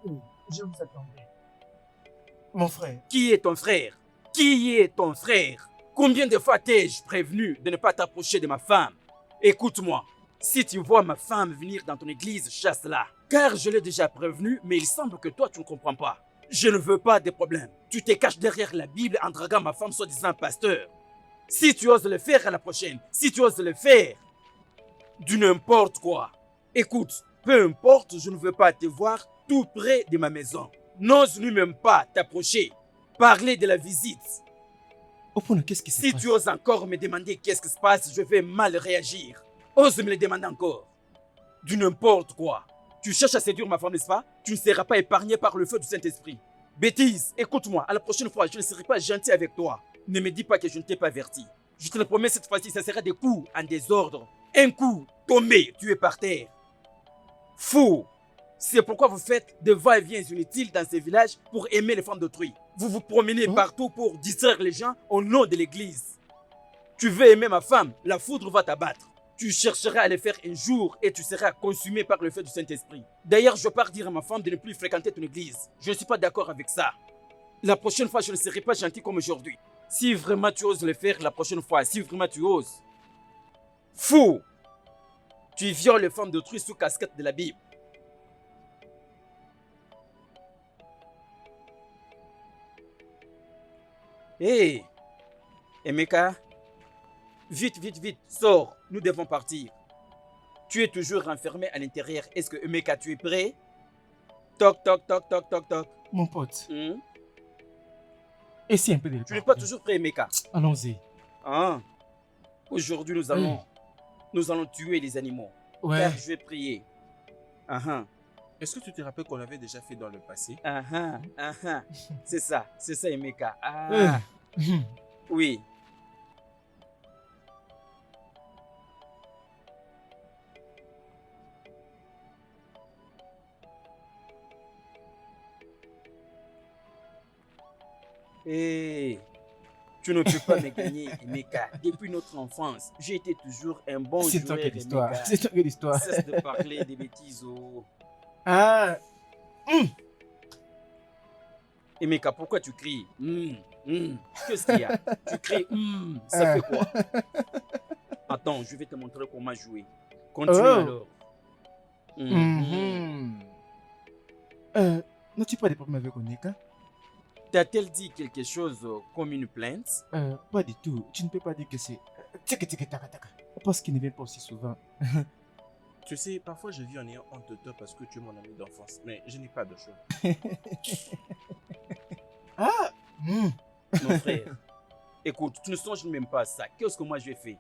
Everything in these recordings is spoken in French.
Oui, je vous attendais. Mon frère. Qui est ton frère? Qui est ton frère? Combien de fois t'ai-je prévenu de ne pas t'approcher de ma femme? Écoute-moi, si tu vois ma femme venir dans ton église, chasse-la. Car je l'ai déjà prévenu, mais il semble que toi tu ne comprends pas. Je ne veux pas de problème. Tu te caches derrière la Bible en draguant ma femme soi-disant pasteur. Si tu oses le faire à la prochaine, si tu oses le faire, du n'importe quoi. Écoute, peu importe, je ne veux pas te voir tout près de ma maison. N'ose lui-même pas t'approcher. Parler de la visite. Opona, qu'est-ce qui se passe? Si tu oses encore me demander qu'est-ce qui se passe, je vais mal réagir. Ose me le demander encore. Du n'importe quoi. Tu cherches à séduire ma femme, n'est-ce pas? Tu ne seras pas épargné par le feu du Saint-Esprit. Bêtise, écoute-moi, à la prochaine fois, je ne serai pas gentil avec toi. Ne me dis pas que je ne t'ai pas averti. Je te le promets, cette fois-ci, ça sera des coups en désordre. Un coup, tombé, tu es par terre. Fou! C'est pourquoi vous faites des va-et-vient inutiles dans ces villages pour aimer les femmes d'autrui. Vous vous promenez partout pour distraire les gens au nom de l'église. Tu veux aimer ma femme, la foudre va t'abattre. Tu chercheras à le faire un jour et tu seras consumé par le feu du Saint-Esprit. D'ailleurs, je pars dire à ma femme de ne plus fréquenter ton église. Je ne suis pas d'accord avec ça. La prochaine fois, je ne serai pas gentil comme aujourd'hui. Si vraiment tu oses le faire la prochaine fois, si vraiment tu oses. Fou! Tu violes les femmes d'autrui sous casquette de la Bible. Hé! Emeka, vite, vite, vite, sors, nous devons partir. Tu es toujours renfermé à l'intérieur. Est-ce que Emeka, tu es prêt? Toc, toc, toc, toc, toc, toc. Mon pote. Essaye un peu de le Tu n'es pas toujours prêt, Emeka? Allons-y. Ah. Aujourd'hui, nous allons tuer les animaux. Ouais. Car je vais prier. Est-ce que tu te rappelles qu'on l'avait déjà fait dans le passé? C'est ça, Emeka. Ah. Oui. Hey, tu ne peux pas me gagner, Emeka. Depuis notre enfance, j'ai été toujours un bon joueur. C'est toi qui l'histoire. C'est toi qui l'histoire. Cesse de parler des bêtises. Ah. Emeka, pourquoi tu cries? Qu'est-ce qu'il y a? Tu cries ça fait quoi? Attends, je vais te montrer comment jouer. Continue alors. N'as-tu pas de problème avec Oneka? T'a-t-elle dit quelque chose comme une plainte? Pas du tout. Tu ne peux pas dire que c'est... Parce qu'il ne vient pas aussi souvent. Tu sais, parfois je vis en ayant honte de toi parce que tu es mon ami d'enfance, mais je n'ai pas de choix. Mon frère, écoute, tu ne songes même pas à ça. Qu'est-ce que moi j'ai fait?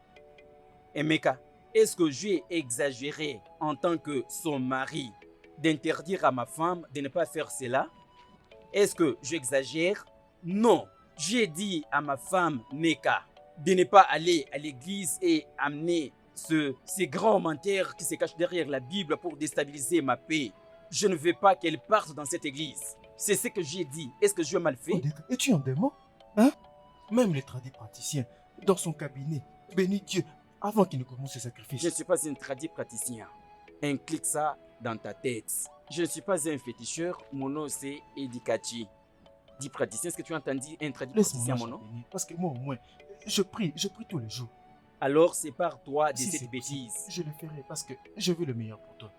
Emeka, est-ce que j'ai exagéré en tant que son mari d'interdire à ma femme de ne pas faire cela? Est-ce que j'exagère? Non. J'ai dit à ma femme, Neka, de ne pas aller à l'église et amener ces grands menteurs qui se cachent derrière la Bible pour déstabiliser ma paix. Je ne veux pas qu'elle parte dans cette église. C'est ce que j'ai dit. Est-ce que je mal fait? Es-tu un démon? Même les tradis praticiens, dans son cabinet, bénis Dieu, avant qu'il ne commence ce sacrifice. Je ne suis pas un tradit praticien. Inclique ça dans ta tête. Je ne suis pas un féticheur, mon nom c'est Edikachi. Dis praticien, est-ce que tu as entendu un tradit praticien, mon nom? Parce que moi au moins, je prie tous les jours. Alors sépare-toi de cette bêtise. Je le ferai parce que je veux le meilleur pour toi.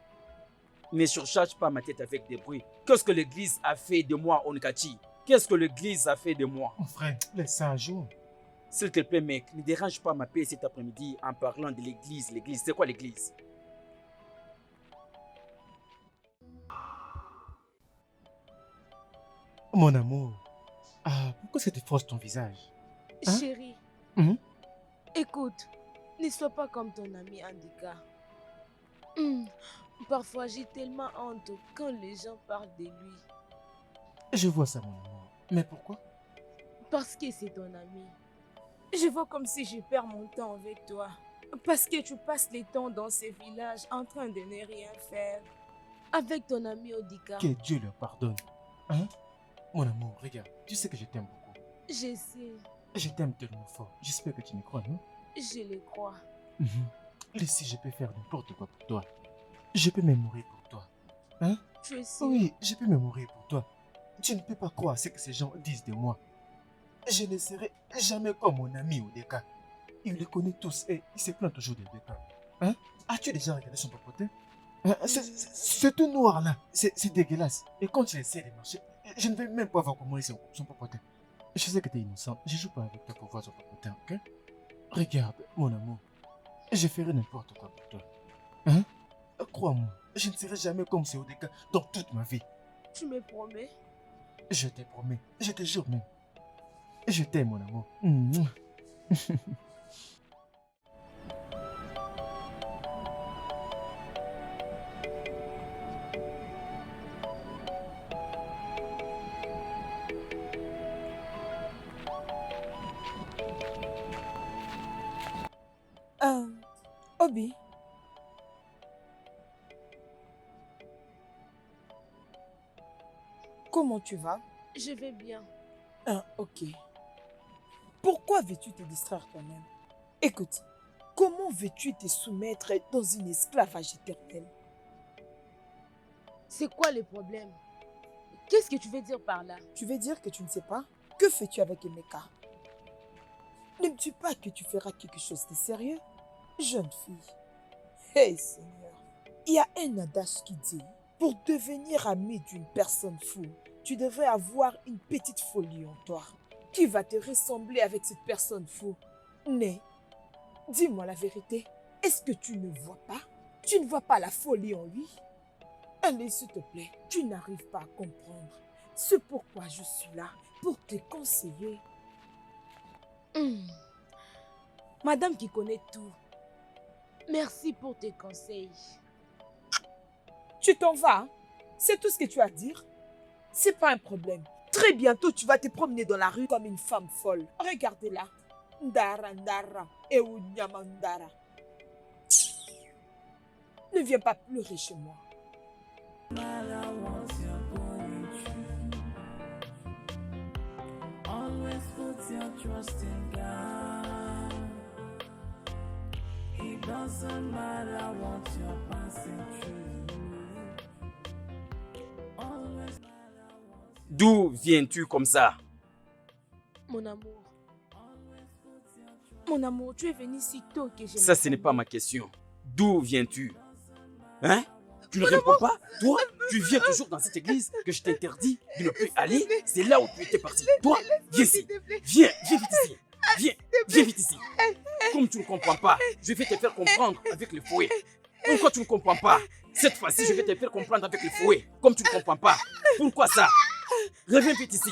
Ne surcharge pas ma tête avec des bruits. Qu'est-ce que l'église a fait de moi, Onikachi? Qu'est-ce que l'église a fait de moi? Mon frère, laisse ça un jour. S'il te plaît, mec, ne dérange pas ma paix cet après-midi en parlant de l'église. L'église, c'est quoi l'église? Mon amour, pourquoi est-ce que tu froisses ton visage? Chérie, écoute, ne sois pas comme ton ami Andika. Parfois, j'ai tellement honte quand les gens parlent de lui. Je vois ça, mon amour. Mais pourquoi? Parce que c'est ton ami. Je vois comme si je perds mon temps avec toi. Parce que tu passes le temps dans ces villages en train de ne rien faire. Avec ton ami Odika. Que Dieu leur pardonne. Mon amour, regarde, tu sais que je t'aime beaucoup. Je sais. Je t'aime tellement fort. J'espère que tu me crois, non? Je le crois. Et si je peux faire n'importe quoi pour toi, je peux même mourir pour toi. Tu es sûr? Oui, je peux me mourir pour toi. Tu ne peux pas croire ce que ces gens disent de moi. Je ne serai jamais comme mon ami Odeka. Il les connaît tous et il se plaint toujours de Odeka. Hein? As-tu déjà regardé son papotin? Ce tout noir là, c'est dégueulasse. Et quand il essaie de marcher, je ne vais même pas voir comment il est son papotin. Je sais que tu es innocent, je joue pas avec toi pour voir son papotin, ok? Regarde, mon amour, je ferai n'importe quoi pour toi. Hein? Crois-moi, je ne serai jamais comme ce Odeka dans toute ma vie. Tu me promets? Je te promets, je te jure même. Je t'aime, mon amour. Mouah. Obi, comment tu vas? Je vais bien. Ok. Pourquoi veux-tu te distraire toi-même? Écoute, comment veux-tu te soumettre dans une esclavage éternelle? C'est quoi le problème? Qu'est-ce que tu veux dire par là? Tu veux dire que tu ne sais pas? Que fais-tu avec Emeka? Ne me dis pas que tu feras quelque chose de sérieux, jeune fille. Hey Seigneur, il y a un adage qui dit, pour devenir ami d'une personne fou, tu devrais avoir une petite folie en toi. Qui va te ressembler avec cette personne fou? Mais, dis-moi la vérité, est-ce que tu ne vois pas? Tu ne vois pas la folie en lui? Allez, s'il te plaît, tu n'arrives pas à comprendre. C'est pourquoi je suis là, pour te conseiller. Madame qui connaît tout. Merci pour tes conseils. Tu t'en vas, hein? C'est tout ce que tu as à dire? C'est pas un problème. Très bientôt, tu vas te promener dans la rue comme une femme folle. Regardez-la. Ndara, ndara, eounyama ndara. Ne viens pas pleurer chez moi. Always put your trust in God. It doesn't matter what you're passing through. Always matter what D'où viens-tu comme ça? Mon amour. Mon amour, tu es venu si tôt que j'ai... Ça, ce n'est pas ma question. D'où viens-tu? Hein? Tu ne réponds pas? Toi, tu viens toujours dans cette église que je t'interdis de ne plus aller. C'est là où tu étais parti. Toi, viens ici. Viens vite ici. Viens vite ici. Comme tu ne comprends pas, je vais te faire comprendre avec le fouet. Pourquoi tu ne comprends pas? Cette fois-ci, je vais te faire comprendre avec le fouet. Comme tu ne comprends pas. Pourquoi ça? Reviens vite ici.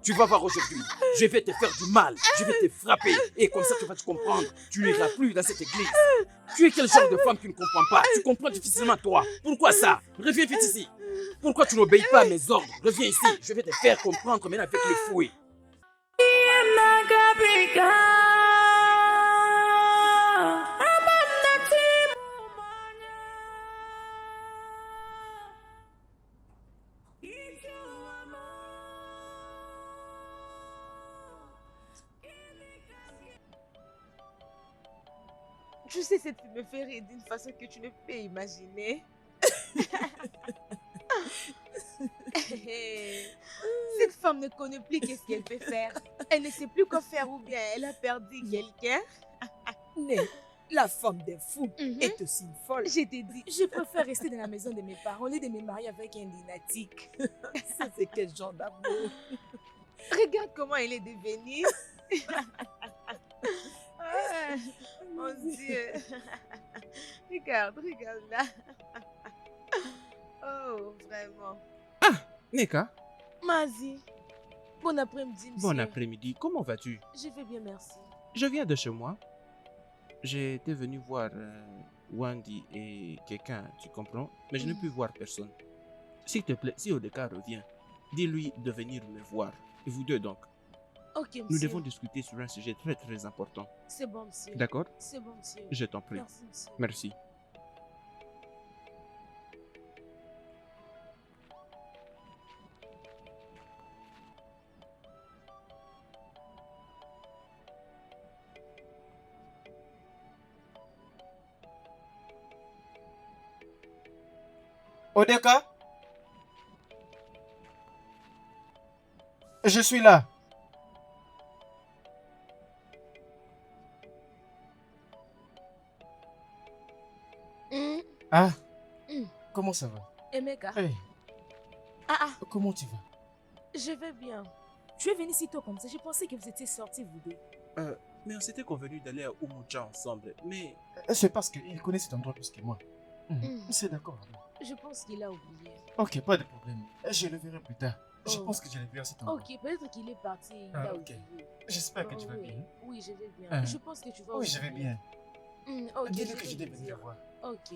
Tu vas voir aujourd'hui. Je vais te faire du mal. Je vais te frapper. Et comme ça, tu vas te comprendre. Tu n'iras plus dans cette église. Tu es quel genre de femme qui ne comprend pas? Tu comprends difficilement toi. Pourquoi ça? Reviens vite ici. Pourquoi tu n'obéis pas à mes ordres? Reviens ici. Je vais te faire comprendre maintenant avec le fouet. Tu sais, cette fille me fait rire d'une façon que tu ne peux imaginer. Cette femme ne connaît plus qu'est-ce qu'elle peut faire. Elle ne sait plus quoi faire ou bien elle a perdu quelqu'un. Mais la femme des fous est aussi une folle. Je t'ai dit, je préfère rester dans la maison de mes parents au lieu de me marier avec un lunatique. Ça, c'est quel genre d'amour? Regarde comment elle est devenue. Ah, mon Dieu. Regarde là. Oh, vraiment. Neka, Mazi, bon après-midi, monsieur. bon après-midi. Comment vas-tu? Je vais bien, merci. Je viens de chez moi. J'étais venu voir Wandy et quelqu'un, tu comprends? Mais je n'ai pu voir personne. S'il te plaît, si Odeka revient, dis-lui de venir me voir. Et vous deux donc. Ok, monsieur. Nous devons discuter sur un sujet très très important. C'est bon, monsieur. D'accord? C'est bon, monsieur. Je t'en prie. Merci, monsieur. Merci. Odeka? Je suis là. Ah, Mm. comment ça va? Emeka. Hey, Ah, comment tu vas? je vais bien. Tu es venu si tôt comme ça. Je pensais que vous étiez sortis, vous deux. Mais on s'était convenu d'aller à Umucha ensemble. Mais C'est parce qu'il connaît cet endroit plus que moi. Mm. C'est d'accord. alors. Je pense qu'il a oublié. Ok, pas de problème. Je le verrai plus tard. Je Oh. pense que je le verrai à cet endroit. Ok, peut-être qu'il est parti. Il Ah, a ok. oublié. J'espère que tu vas oui. bien. Oui, je vais bien. Ah. Je pense que tu vas Oui, je vais oublier. bien. Ok, Dis-le que vais je vais lui venir dire. voir. Ok.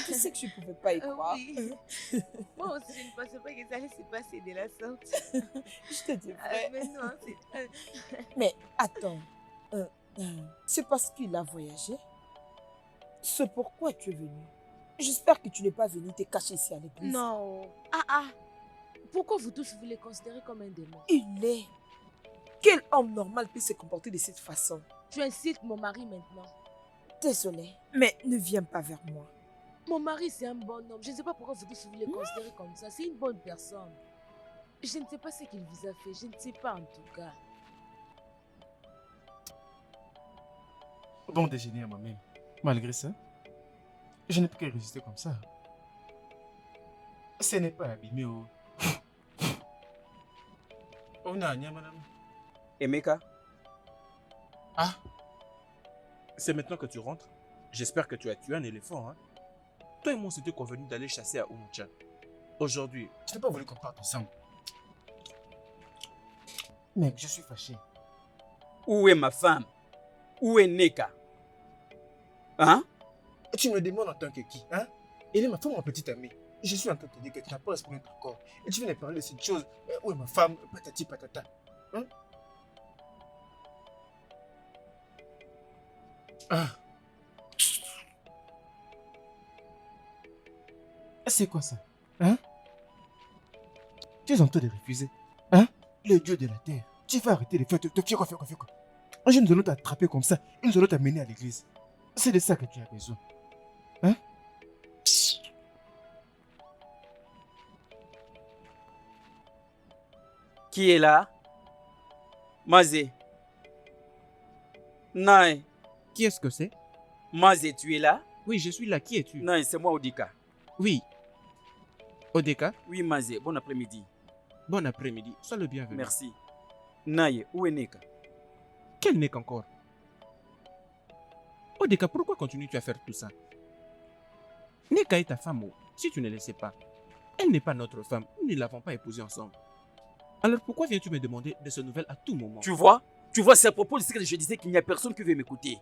Tu sais que je ne pouvais pas y croire. Oui. Moi aussi, je ne pensais pas que ça allait se passer de la sorte. Je te dis vrai. Mais non, c'est... Mais attends, c'est parce qu'il a voyagé? C'est pourquoi tu es venu? J'espère que tu n'es pas venu te cacher ici à l'église. Non. Pourquoi vous tous vous les considérez comme un démon? Il est. Quel homme normal peut se comporter de cette façon? Tu insultes mon mari maintenant. Désolée, mais ne viens pas vers moi. Mon mari, c'est un bon homme. Je ne sais pas pourquoi vous tous vous les considérez comme ça. C'est une bonne personne. Je ne sais pas ce qu'il vous a fait. Je ne sais pas en tout cas. Bon déjeuner à moi-même. Malgré ça, je ne peux que résister comme ça. Ce n'est pas abîmé. Oh, oh non, madame. Emeka, Ah, c'est maintenant que tu rentres. J'espère que tu as tué un éléphant. Hein? Toi et moi, on s'était convenu d'aller chasser à Umucha. Aujourd'hui, je n'ai pas voulu qu'on parte ensemble. Mec, je suis fâché. où est ma femme? Où est Neka? Hein? Tu me demandes en tant que qui, hein? Elle est ma femme, mon petit ami. Je suis en train de te dire que tu n'as pas respecté ton corps. Et tu viens de parler de cette chose. Où est ma femme? Patati patata. Hein? Ah. C'est quoi ça? Hein? Tu es en train de refuser. Hein? Le dieu de la terre. Tu vas arrêter de faire. Fais quoi? Un jour, nous allons t'attraper comme ça. Et nous allons t'amener à l'église. C'est de ça que tu as besoin. Hein? Qui est là? Mazé. Naï. qui est-ce que c'est? Mazé, tu es là? Oui, je suis là. Qui es-tu? Naï, c'est moi, Odika. Oui. Odeka, Oui, Mazé, bon après-midi. bon après-midi. Sois le bienvenu. Merci. Naï, où est Neka? Quel n'est qu'encore? Odeka, pourquoi continues-tu à faire tout ça? Neka est ta femme, oh. Si tu ne le sais pas. Elle n'est pas notre femme. Nous ne l'avons pas épousée ensemble. Alors pourquoi viens-tu me demander de ces nouvelles à tout moment? Tu vois, c'est à propos de ce que je disais qu'il n'y a personne qui veut m'écouter.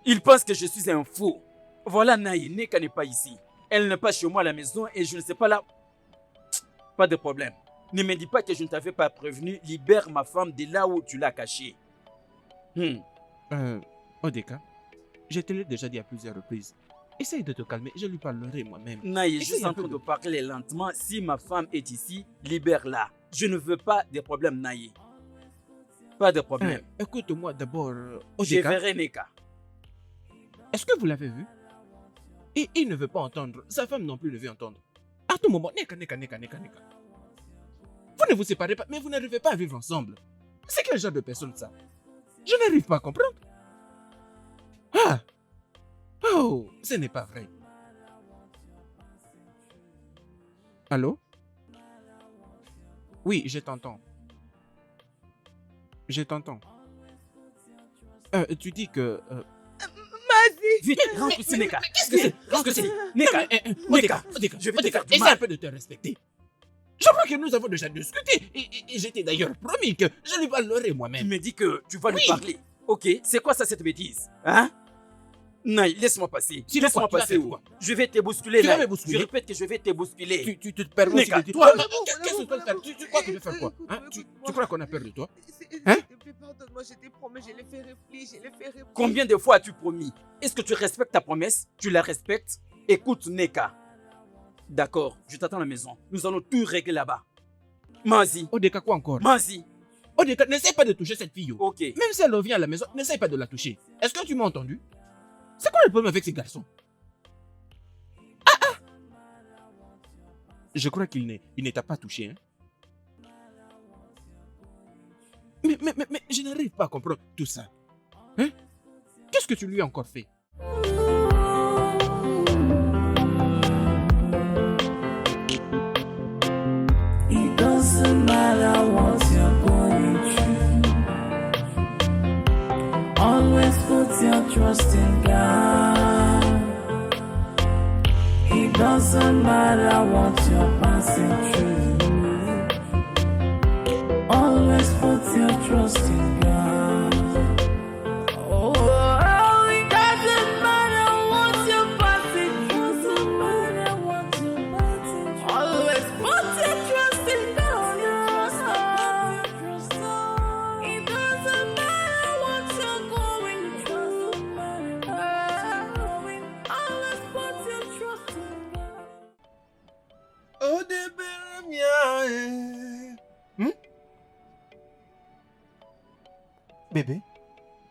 Il pense que je suis un fou. Voilà, Naï, Neka n'est pas ici. Elle n'est pas chez moi à la maison et je ne sais pas là. Pas de problème. Ne me dis pas que je ne t'avais pas prévenu. Libère ma femme de là où tu l'as cachée. Odeka, je te l'ai déjà dit à plusieurs reprises. Essaye de te calmer, je lui parlerai moi-même. Naï, je Essaye suis un en peu train de- de parler lentement. Si ma femme est ici, libère-la. Je ne veux pas de problème, Naï. Pas de problème. Écoute-moi d'abord, Je Odeka. verrai Neka. Est-ce que vous l'avez vu? Et il ne veut pas entendre. Sa femme non plus ne veut entendre. À tout moment, Neka. Vous ne vous séparez pas, mais vous n'arrivez pas à vivre ensemble. C'est quel genre de personne ça? Je n'arrive pas à comprendre. Ah! Oh, ce n'est pas vrai. Allô? Oui, je t'entends. Je t'entends. Tu dis que... Mazé! Vite, rentre ici, Neka. Qu'est-ce que c'est? Qu'est-ce que c'est? Neka, Odeka, je vais te faire du essaie mal. un peu de te respecter. Je crois que nous avons déjà discuté. Et j'étais d'ailleurs promis que je lui parlerai Tu moi-même. me dis que tu vas lui Oui. parler. Ok, c'est quoi ça cette bêtise? Hein? Naï, laisse-moi passer. Sinon Laisse-moi quoi, tu vas passer. faire où? quoi? Je vais te bousculer, Tu vas Naï. me bousculer? Je répète que je vais te bousculer. Tu te permets Neka, de dire... toi- Qu'est-ce que tu vas faire? Tu crois que je vais faire quoi? Hein? Tu crois qu'on a peur de toi? S'il Hein? te plaît, plaît, pardonne-moi, je t'ai promis, je l'ai fait repli, je l'ai fait repli. Combien de fois as-tu promis? Est-ce que tu respectes ta promesse? Tu la respectes? Écoute, Neka. D'accord, je t'attends à la maison. Nous allons tout régler là-bas. Vas-y, Odeka, quoi encore? vas-y. Odeka, n'essaie pas de toucher cette fille. Ok. Même si elle revient à la maison, n'essaie pas de la toucher. Est-ce que tu m'as entendu? C'est quoi le problème avec ces garçons? Je crois qu'il ne t'a pas touché. Hein? Mais je n'arrive pas à comprendre tout ça. Hein? Qu'est-ce que tu lui as encore fait? It doesn't matter what you're going through. Always put your trust in God. It doesn't matter what you're passing through. Always put your trust in God. Oh, it doesn't matter what you're passing through. Doesn't matter what you're passing through. Always put your trust in God. It doesn't matter what you're going through. Always put your trust in God. Bébé,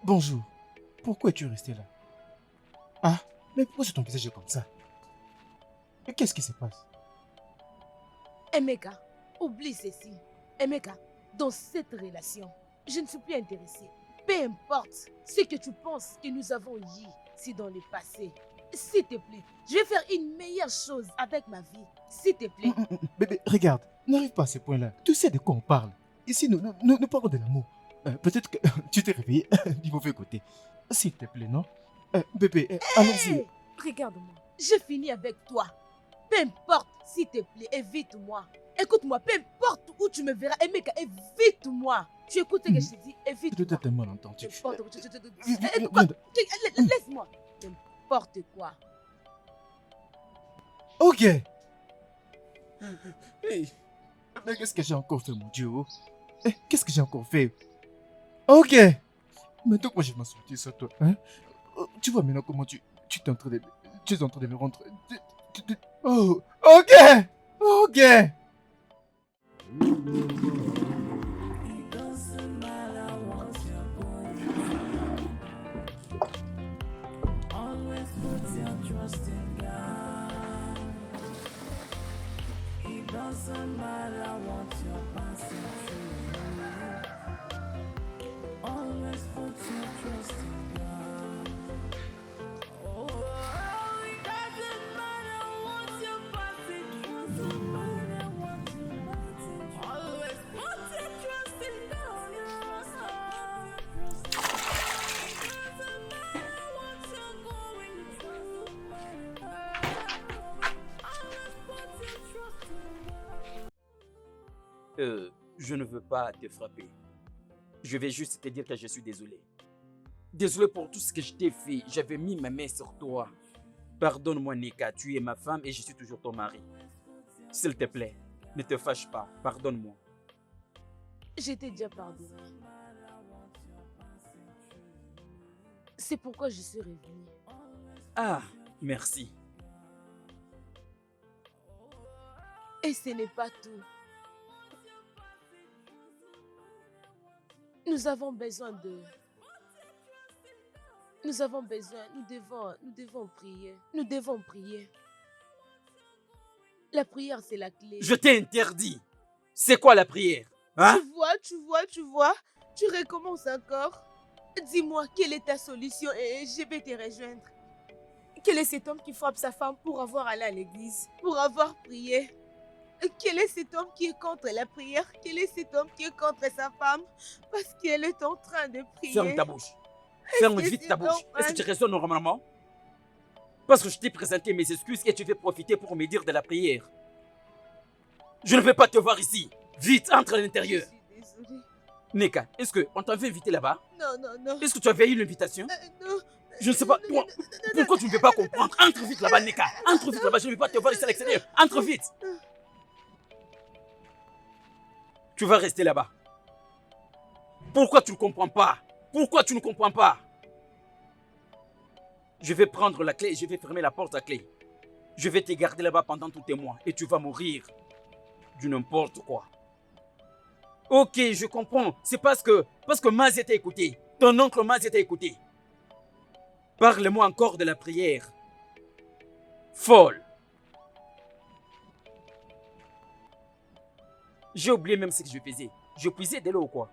bonjour. Pourquoi es-tu resté là? Ah, mais pourquoi c'est ton visage comme ça? Et qu'est-ce qui se passe? Emeka, oublie ceci. Emeka, dans cette relation, je ne suis plus intéressée. Peu importe ce que tu penses que nous avons eu si dans le passé. S'il te plaît, je vais faire une meilleure chose avec ma vie. S'il te plaît. Bébé, regarde, n'arrive pas à ce point-là. Tu sais de quoi on parle. Ici, nous parlons de l'amour. Peut-être que tu t'es réveillé du mauvais côté. S'il te plaît, non? Bébé, allons-y. Hey, regarde-moi, je finis avec toi. Peu importe, s'il te plaît, évite-moi. Écoute-moi, peu importe où tu me verras, Emeka, évite-moi. Tu écoutes ce que je te dis, Tu évite-moi. dois être mal entendu. Laisse-moi. N'importe quoi. Ok. Hey, Mais qu'est-ce que j'ai encore fait, mon Dieu? Qu'est-ce que j'ai encore fait? Ok. Maintenant, moi, je vais m'en sortir sur toi. Hein? Tu vois maintenant comment tu es en train de, tu es en train de me rendre... Oh, ok. Ok. It doesn't matter what you're going through. Always put your trust in God. It doesn't matter what you're passing through. Always put your trust in God. Oh, it doesn't matter what you're passing through. Doesn't matter what you're passing through. Always put your trust in God. It doesn't matter what you're going through. Always put your trust in God. Je ne veux pas te frapper. Je vais juste te dire que je suis désolé. Désolé pour tout ce que je t'ai fait. J'avais mis ma main sur toi. Pardonne-moi, Neka. Tu es ma femme et je suis toujours ton mari. S'il te plaît, ne te fâche pas. Pardonne-moi. Je t'ai déjà pardonné. C'est pourquoi je suis revenue. Ah, merci. Et ce n'est pas tout. Nous avons besoin de... Nous avons besoin, nous devons prier. Nous devons prier. La prière, c'est la clé. Je t'ai interdit. C'est quoi la prière? Hein? Tu vois, tu recommences encore. Dis-moi, quelle est ta solution et je vais te rejoindre. Quel est cet homme qui frappe sa femme pour avoir allé à l'église, pour avoir prié? Quel est cet homme qui est contre la prière? Quel est cet homme qui est contre sa femme parce qu'elle est en train de prier? Ferme ta bouche. Ferme Est-ce que vite c'est ta bouche. normal? Est-ce que tu raisonnes normalement? Parce que je t'ai présenté mes excuses et tu veux profiter pour me dire de la prière. Je ne veux pas te voir ici. Vite, entre à l'intérieur. Je suis désolée. Neka, est-ce qu'on t'avait invité là-bas? Non. Est-ce que tu avais eu l'invitation? Non. Je ne sais pas. Pourquoi tu ne veux pas comprendre? Entre vite là-bas, Neka. Entre vite là-bas. Je ne veux pas te voir ici à l'extérieur. Entre vite. Tu vas rester là-bas. Pourquoi tu ne comprends pas? Pourquoi tu ne comprends pas? Je vais prendre la clé et je vais fermer la porte à clé. Je vais te garder là-bas pendant tous tes mois et tu vas mourir du n'importe quoi. Ok, je comprends. C'est parce que Maz t'a écouté. Ton oncle Maz t'a écouté. Parle-moi encore de la prière. Folle. J'ai oublié même ce que je faisais. Je puisais de l'eau ou quoi?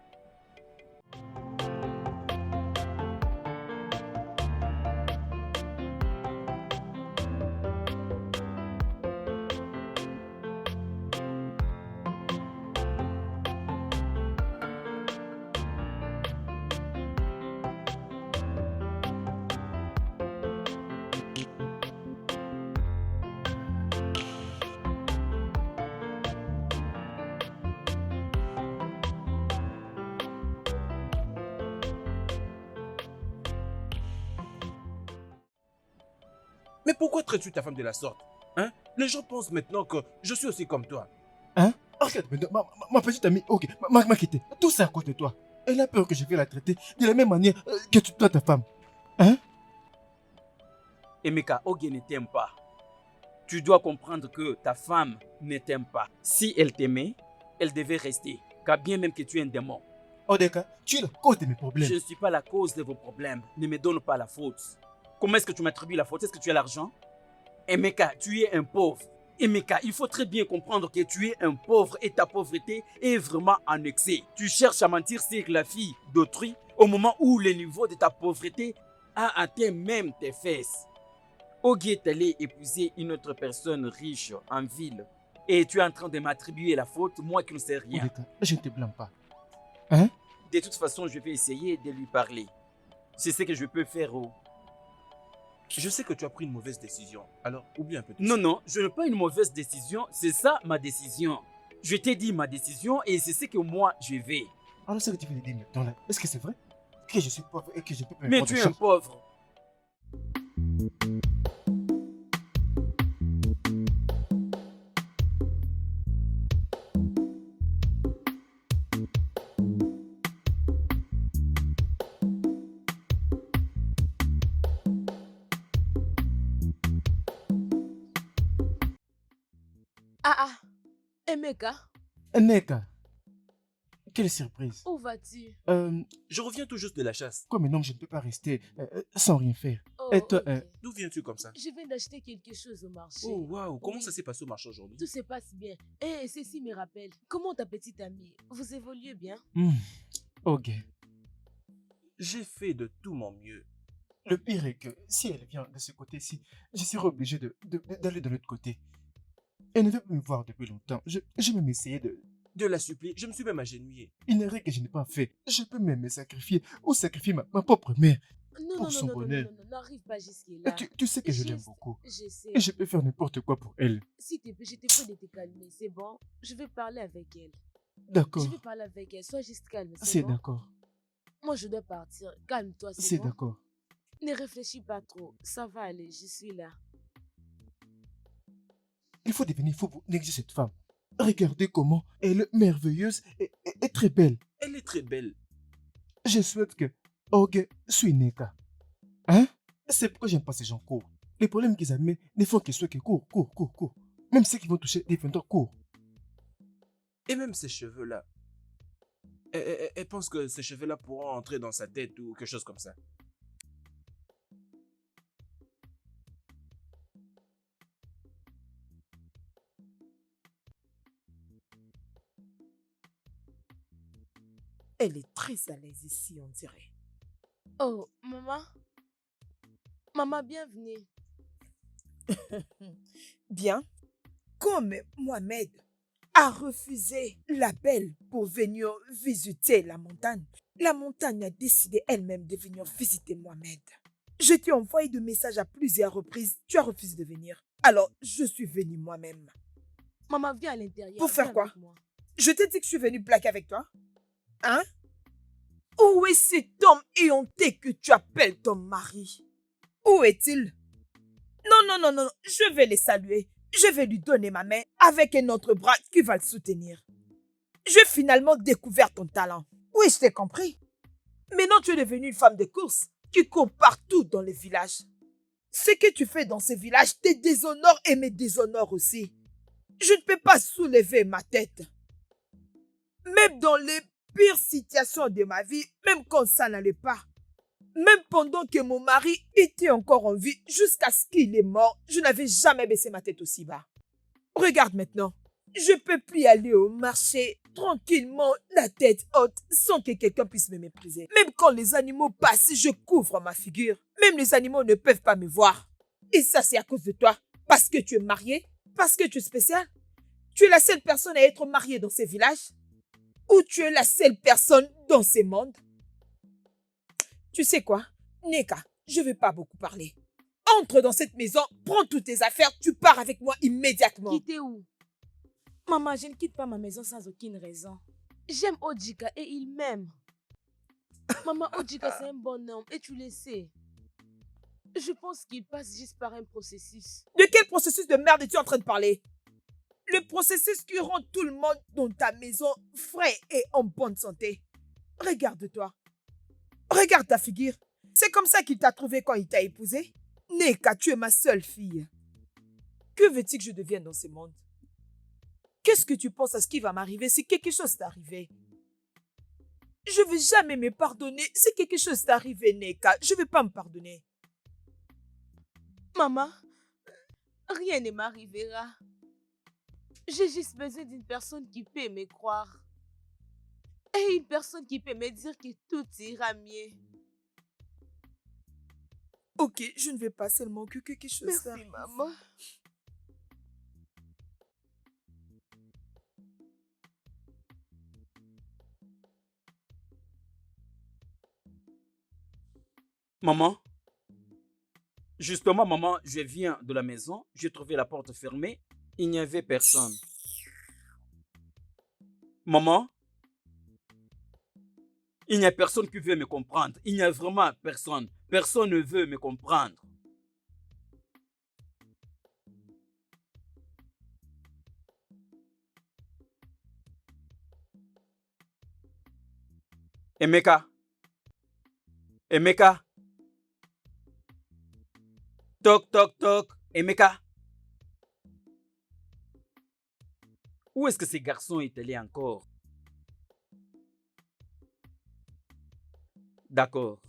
Mais pourquoi traites-tu ta femme de la sorte? Hein? Les gens pensent maintenant que je suis aussi comme toi. Hein? Regarde maintenant, ma petite amie, ok, m'a quitté. Tout ça à cause de toi. Elle a peur que je vais la traiter de la même manière que tu dois ta femme. Hein? Emeka, Oge ne t'aime pas. Tu dois comprendre que ta femme ne t'aime pas. Si elle t'aimait, elle devait rester. Car bien même que tu es un démon. Odeka, tu es la cause de mes problèmes. Je ne suis pas la cause de vos problèmes. Ne me donne pas la faute. Comment est-ce que tu m'attribues la faute? Est-ce que tu as l'argent? Emeka, tu es un pauvre. Emeka, il faut très bien comprendre que tu es un pauvre et ta pauvreté est vraiment en excès. Tu cherches à mentir sur la fille d'autrui au moment où le niveau de ta pauvreté a atteint même tes fesses. Ogi est allé épouser une autre personne riche en ville et tu es en train de m'attribuer la faute, moi qui ne sais rien. Odeka, je ne te blâme pas. Hein? De toute façon, je vais essayer de lui parler. C'est ce que je peux faire. Je sais que tu as pris une mauvaise décision. Alors, oublie un peu tout Non, ça. non, je n'ai pas une mauvaise décision. C'est ça ma décision. Je t'ai dit ma décision et c'est ce que moi je vais. Alors, ce que tu veux dire maintenant là, est-ce que c'est vrai? Que je suis pauvre et que je peux pas me Mais prendre tu des es un choses? pauvre. Ah, Emeka, Neka, quelle surprise. où vas-tu? Je reviens tout juste de la chasse. Quoi maintenant je ne peux pas rester sans rien faire. Oh, Et toi, ok. D'où viens-tu comme ça? Je viens d'acheter quelque chose au marché. Oh, waouh, comment Oui. ça s'est passé au marché aujourd'hui? Tout se passe bien. Et ceci me rappelle. Comment ta petite amie? Vous évoluez bien? Ok. J'ai fait de tout mon mieux. Le pire est que si elle vient de ce côté-ci, je serai obligé d'aller de l'autre côté. Elle ne veut plus me voir depuis longtemps. Je vais même essayer de... De la supplier, je me suis même agenouillé. Une erreur que je n'ai pas fait. Je peux même me sacrifier ou sacrifier ma propre mère. Non, Pour non, son non, non, non, bonheur. non, non, n'arrive pas jusque-là. Tu sais que je l'aime Juste- beaucoup. Je sais. Et je peux faire n'importe quoi pour elle. S'il te plaît, je te prie de te calmer, c'est bon? Je vais parler avec elle. D'accord. Je vais parler avec elle, sois juste calme, C'est c'est bon? d'accord. Moi, je dois partir. Calme-toi, C'est c'est bon? d'accord. Ne réfléchis pas trop. Ça va aller, je suis là. Il faut devenir fou pour négliger cette femme. Regardez comment elle est merveilleuse et très belle. Elle est très belle. Je souhaite que Oge soit Neka. Hein? C'est pourquoi j'aime pas ces gens courts. Les problèmes qu'ils amènent ne font que ceux qui courent. Même ceux qui vont toucher des vendeurs courts. Et même ses cheveux-là. Elle pense que ces cheveux-là pourront entrer dans sa tête ou quelque chose comme ça. Elle est très à l'aise ici, on dirait. Oh, maman? Maman, bienvenue. Bien. Comme Mohamed a refusé l'appel pour venir visiter la montagne a décidé elle-même de venir visiter Mohamed. Je t'ai envoyé de messages à plusieurs reprises. Tu as refusé de venir. Alors, je suis venue moi-même. Maman, viens à l'intérieur. Pour faire viens quoi? avec moi. Je t'ai dit que je suis venue plaquer avec toi. Hein? Où est cet homme éhonté que tu appelles ton mari? Où est-il? Non. Je vais le saluer. Je vais lui donner ma main avec un autre bras qui va le soutenir. J'ai finalement découvert ton talent. Oui, je t'ai compris. Maintenant, tu es devenue une femme de course qui court partout dans les villages. Ce que tu fais dans ces villages te déshonore et me déshonore aussi. Je ne peux pas soulever ma tête. Même dans les pires situations de ma vie, même quand ça n'allait pas, même pendant que mon mari était encore en vie, jusqu'à ce qu'il est mort, je n'avais jamais baissé ma tête aussi bas. Regarde maintenant, je peux plus aller au marché tranquillement, la tête haute, sans que quelqu'un puisse me mépriser. Même quand les animaux passent, je couvre ma figure. Même les animaux ne peuvent pas me voir. Et ça, c'est à cause de toi. Parce que tu es mariée, parce que tu es spéciale. Tu es la seule personne à être mariée dans ces villages. Ou tu es la seule personne dans ces mondes. Tu sais quoi, Neka, je ne vais pas beaucoup parler. Entre dans cette maison, prends toutes tes affaires, tu pars avec moi immédiatement. Quitter où? Maman, je ne quitte pas ma maison sans aucune raison. J'aime Ojika et il m'aime. Maman, Ojika, c'est un bon homme et tu le sais. Je pense qu'il passe juste par un processus. De quel processus de merde es-tu en train de parler? Le processus qui rend tout le monde dans ta maison frais et en bonne santé. Regarde-toi. Regarde ta figure. C'est comme ça qu'il t'a trouvé quand il t'a épousé. Neka, tu es ma seule fille. Que veux-tu que je devienne dans ce monde? Qu'est-ce que tu penses à ce qui va m'arriver si quelque chose t'est arrivé? Je ne vais jamais me pardonner si quelque chose t'est arrivé, Neka. Je ne vais pas me pardonner. Maman, rien ne m'arrivera. J'ai juste besoin d'une personne qui peut me croire. Et une personne qui peut me dire que tout ira mieux. Ok, je ne vais pas seulement que quelque chose Merci, t'arrive. maman. Maman, justement, maman, je viens de la maison, j'ai trouvé la porte fermée, il n'y avait personne. Maman, il n'y a personne qui veut me comprendre. Il n'y a vraiment personne. Personne ne veut me comprendre. Emeka. Emeka. Toc, toc, toc. Emeka. Où est-ce que ces garçons est allé encore? D'accord.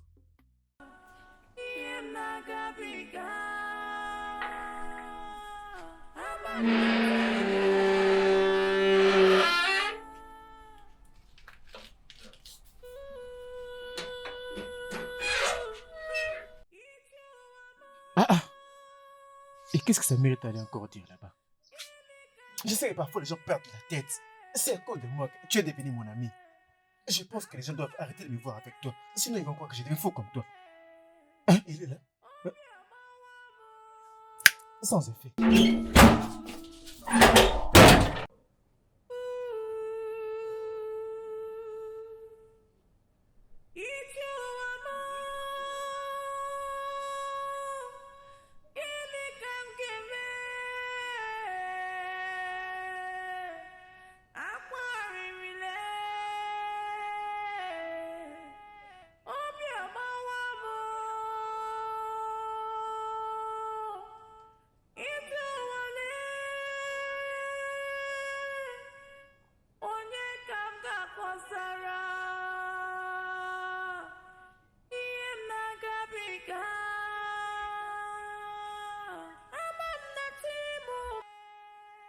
Et qu'est-ce que ça mérite d'aller encore dire là-bas? Je sais que parfois les gens perdent la tête. C'est à cause de moi que tu es devenu mon ami. Je pense que les gens doivent arrêter de me voir avec toi. Sinon, ils vont croire que je deviens fou comme toi. Hein? Il est là. Hein? Sans effet.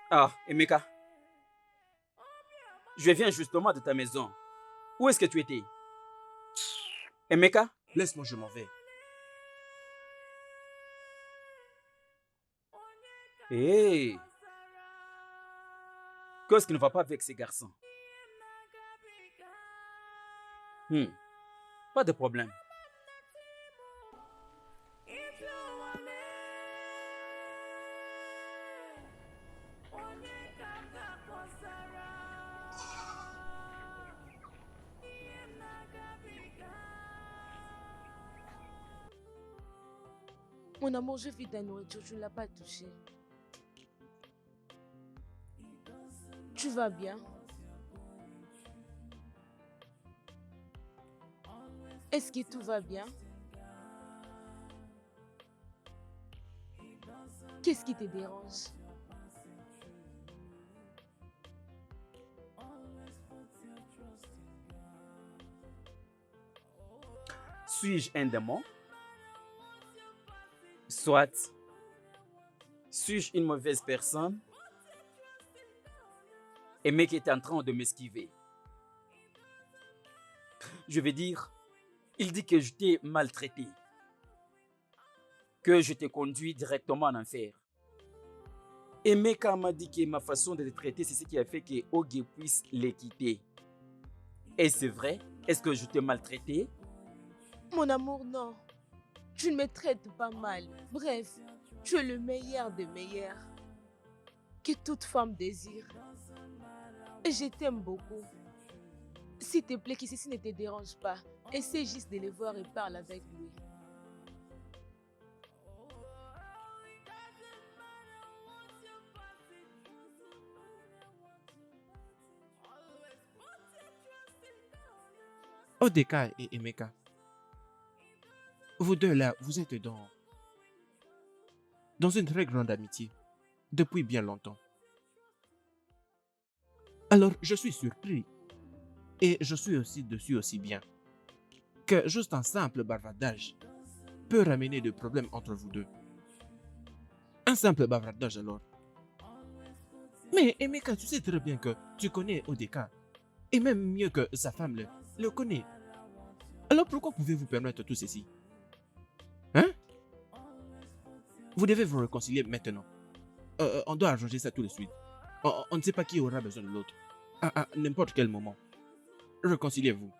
Ah, Emeka. Je viens justement de ta maison. Où est-ce que tu étais? Emeka? Laisse-moi, je m'en vais. Hé! Qu'est-ce qui ne va pas avec ces garçons? Pas de problème. Mon amour, je vis ta nourriture, tu ne l'as pas touchée. Tu vas bien? Est-ce que tout va bien? Qu'est-ce qui te dérange? Suis-je un démon? Soit. Suis-je une mauvaise personne? Et mec est en train de m'esquiver. Je vais dire, il dit que je t'ai maltraité, que je t'ai conduit directement en enfer. Et Meka m'a dit que ma façon de te traiter, c'est ce qui a fait que Oge puisse les quitter. Et c'est vrai? Est-ce que je t'ai maltraité? Mon amour, non. Tu ne me traites pas mal. Bref, tu es le meilleur des meilleurs que toute femme désire. Et je t'aime beaucoup. S'il te plaît, que ceci ne te dérange pas, essaie juste de le voir et parle avec lui. Odeka et Emeka, vous deux là, vous êtes dans une très grande amitié depuis bien longtemps. Alors, je suis surpris et je suis aussi dessus aussi bien que juste un simple bavardage peut ramener des problèmes entre vous deux. Un simple bavardage alors. Mais Emeka, tu sais très bien que tu connais Odeka et même mieux que sa femme le connaît. Alors pourquoi pouvez-vous permettre tout ceci? Hein? Vous devez vous réconcilier maintenant. On doit arranger ça tout de suite. On ne sait pas qui aura besoin de l'autre. À n'importe quel moment. Réconciliez-vous.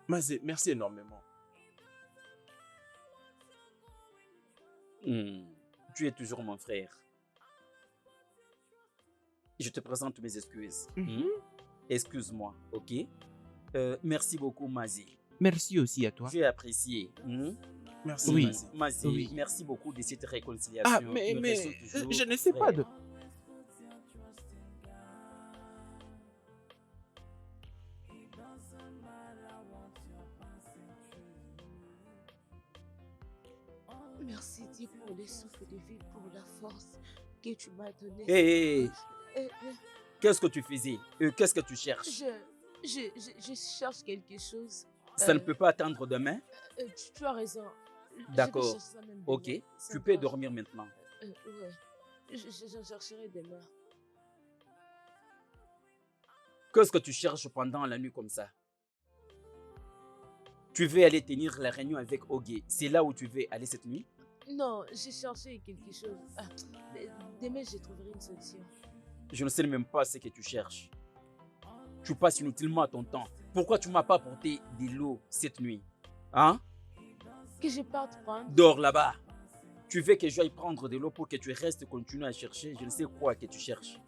Mazé, merci énormément. Tu es toujours mon frère. Je te présente mes excuses. Excuse-moi, ok? Merci beaucoup, Mazi. Merci aussi à toi. J'ai apprécié. Merci, oui. Mazi, Oui. merci beaucoup de cette réconciliation. Ah, mais je ne sais pas de... Merci Dieu pour les souffles de vie, pour la force que tu m'as donnée. Hé, Euh, qu'est-ce que tu faisais? Qu'est-ce que tu cherches? je cherche quelque chose. Ça ne peut pas attendre demain? Tu as raison. Je vais D'accord. chercher ça même Ok, demain. Ça tu me peux dérange dormir maintenant. pas. Ouais, j'en chercherai demain. Qu'est-ce que tu cherches pendant la nuit comme ça? Tu veux aller tenir la réunion avec Oge. C'est là où tu veux aller cette nuit? Non, j'ai cherché quelque chose. Demain, je trouverai une solution. Je ne sais même pas ce que tu cherches. Tu passes inutilement ton temps. Pourquoi tu m'as pas apporté de l'eau cette nuit? Hein? Que je parte prendre. Dors là-bas. Tu veux que j'aille prendre de l'eau pour que tu restes continuer à chercher? Je ne sais quoi que tu cherches.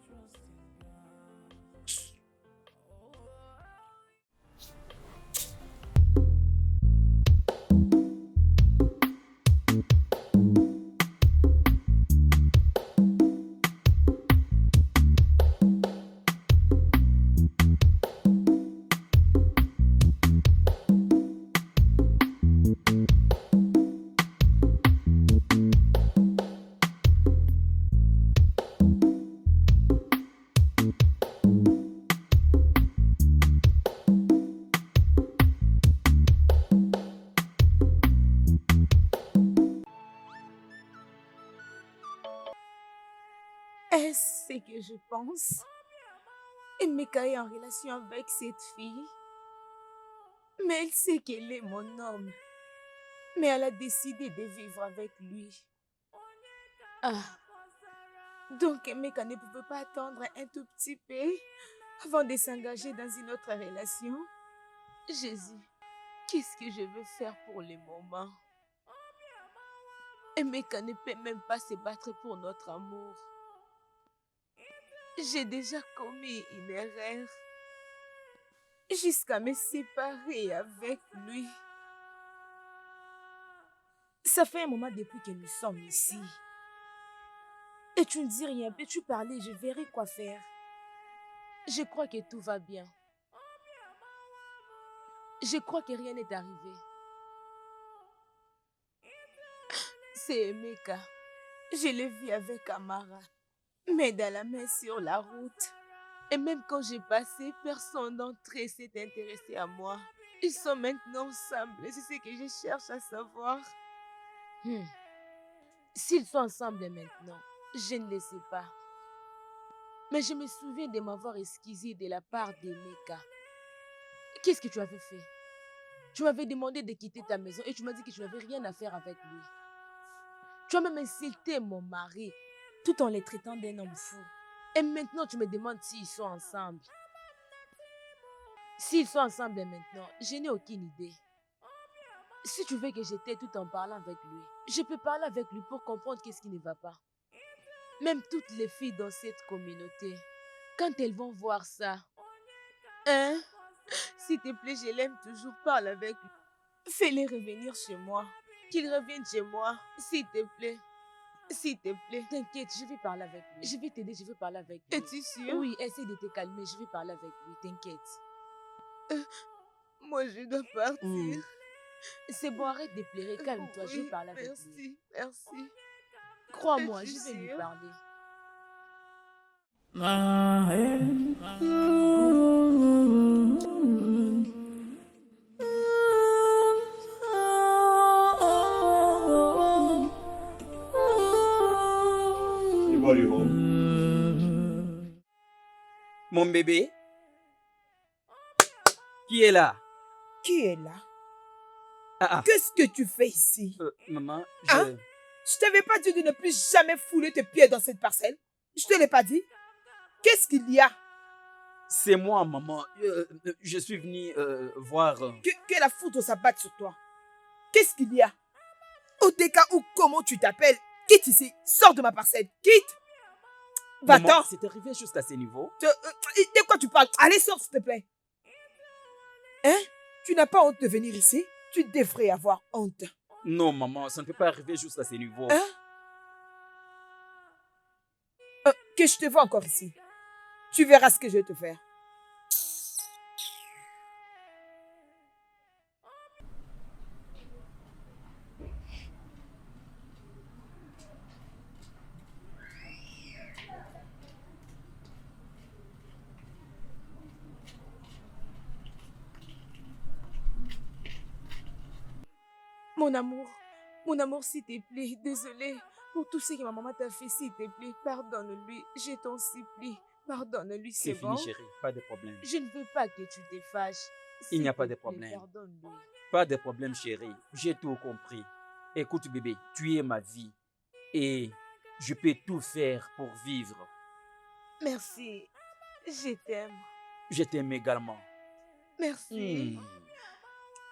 Est-ce ce que je pense? Emeka est en relation avec cette fille. Mais elle sait qu'elle est mon homme. Mais elle a décidé de vivre avec lui. Ah. Donc Emeka ne pouvait pas attendre un tout petit peu avant de s'engager dans une autre relation. Jésus, qu'est-ce que je veux faire pour le moment? Emeka ne peut même pas se battre pour notre amour. J'ai déjà commis une erreur jusqu'à me séparer avec lui. Ça fait un moment depuis que nous sommes ici. Et tu ne dis rien, peux-tu parler, je verrai quoi faire. Je crois que tout va bien. Je crois que rien n'est arrivé. C'est Emeka. Je l'ai vu avec Amara, main dans la main sur la route. Et même quand j'ai passé, personne d'entre eux s'est intéressé à moi. Ils sont maintenant ensemble et c'est ce que je cherche à savoir. S'ils sont ensemble maintenant, je ne le sais pas. Mais je me souviens de m'avoir excusé de la part d'Emeka. Qu'est-ce que tu avais fait? Tu m'avais demandé de quitter ta maison et tu m'as dit que tu n'avais rien à faire avec lui. Tu as même insulté mon mari tout en les traitant d'un homme fou. Et maintenant, tu me demandes s'ils sont ensemble. S'ils sont ensemble maintenant, je n'ai aucune idée. Si tu veux que je t'aide tout en parlant avec lui, je peux parler avec lui pour comprendre qu'est-ce qui ne va pas. Même toutes les filles dans cette communauté, quand elles vont voir ça, hein? S'il te plaît, je l'aime toujours, parle avec lui. Fais-les revenir chez moi. Qu'ils reviennent chez moi, s'il te plaît. S'il te plaît. T'inquiète, je vais parler avec lui. Je vais t'aider, je vais parler avec lui. Es-tu sûre? Oui, essaie de te calmer, je vais parler avec lui, t'inquiète. Moi, je dois partir. C'est bon, arrête de pleurer, calme-toi, je vais Oui, parler avec lui. merci. Crois-moi, Es-tu je vais lui sûre? parler. Anybody home? Mon bébé? Qui est là? Qui est là? Ah, Qu'est-ce que tu fais ici? maman, Hein? Je t'avais pas dit de ne plus jamais fouler tes pieds dans cette parcelle. Je te l'ai pas dit. Qu'est-ce qu'il y a? c'est moi, maman. Je suis venu voir... Que la foudre s'abatte sur toi. Qu'est-ce qu'il y a? Oteka ou comment tu t'appelles? Quitte ici. Sors de ma parcelle. Quitte. Maman, Va-t'en. c'est arrivé jusqu'à ce niveau. De quoi tu parles? Allez, sors, s'il te plaît. Hein? Tu n'as pas honte de venir ici? Tu devrais avoir honte. Non, maman, ça ne peut pas arriver jusqu'à ce niveau. Hein? Que je te vois encore ici. Tu verras ce que je vais te faire. Mon amour, s'il te plaît, désolé pour tout ce que ma maman t'a fait, s'il te plaît, pardonne-lui, je t'en supplie, pardonne-lui, C'est c'est bon? fini, chérie. Pas de problème. Je ne veux pas que tu te fâches. Il n'y a S'il pas te de plaît, problème. Pardonne-lui. Pas de problème, chérie. J'ai tout compris. Écoute, bébé, tu es ma vie. Et je peux tout faire pour vivre. Merci, je t'aime. Je t'aime également. Merci. Hmm.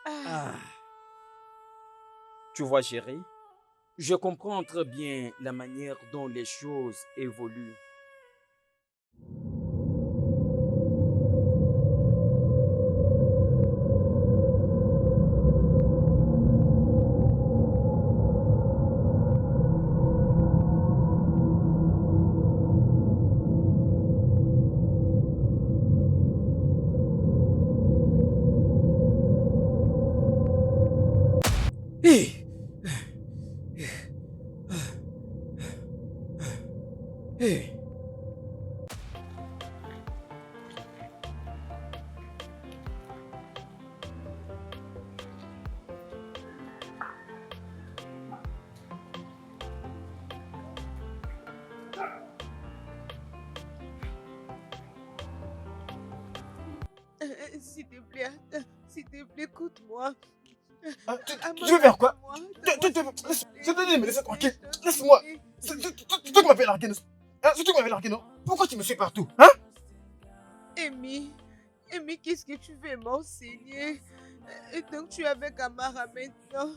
Ah. Ah. Tu vois, chérie, je comprends très bien la manière dont les choses évoluent. Hey! Hey! S'il te plaît, écoute-moi. Ah, tu Amara, veux faire quoi? moi, Je te dis, mais laisse tranquille. Laisse-moi. C'est toi qui m'avais largué, hein? C'est toi qui m'avais largué, non? Pourquoi tu me suis partout? Hein? Amy, qu'est-ce que tu veux m'enseigner? Et donc tu es avec Amara maintenant.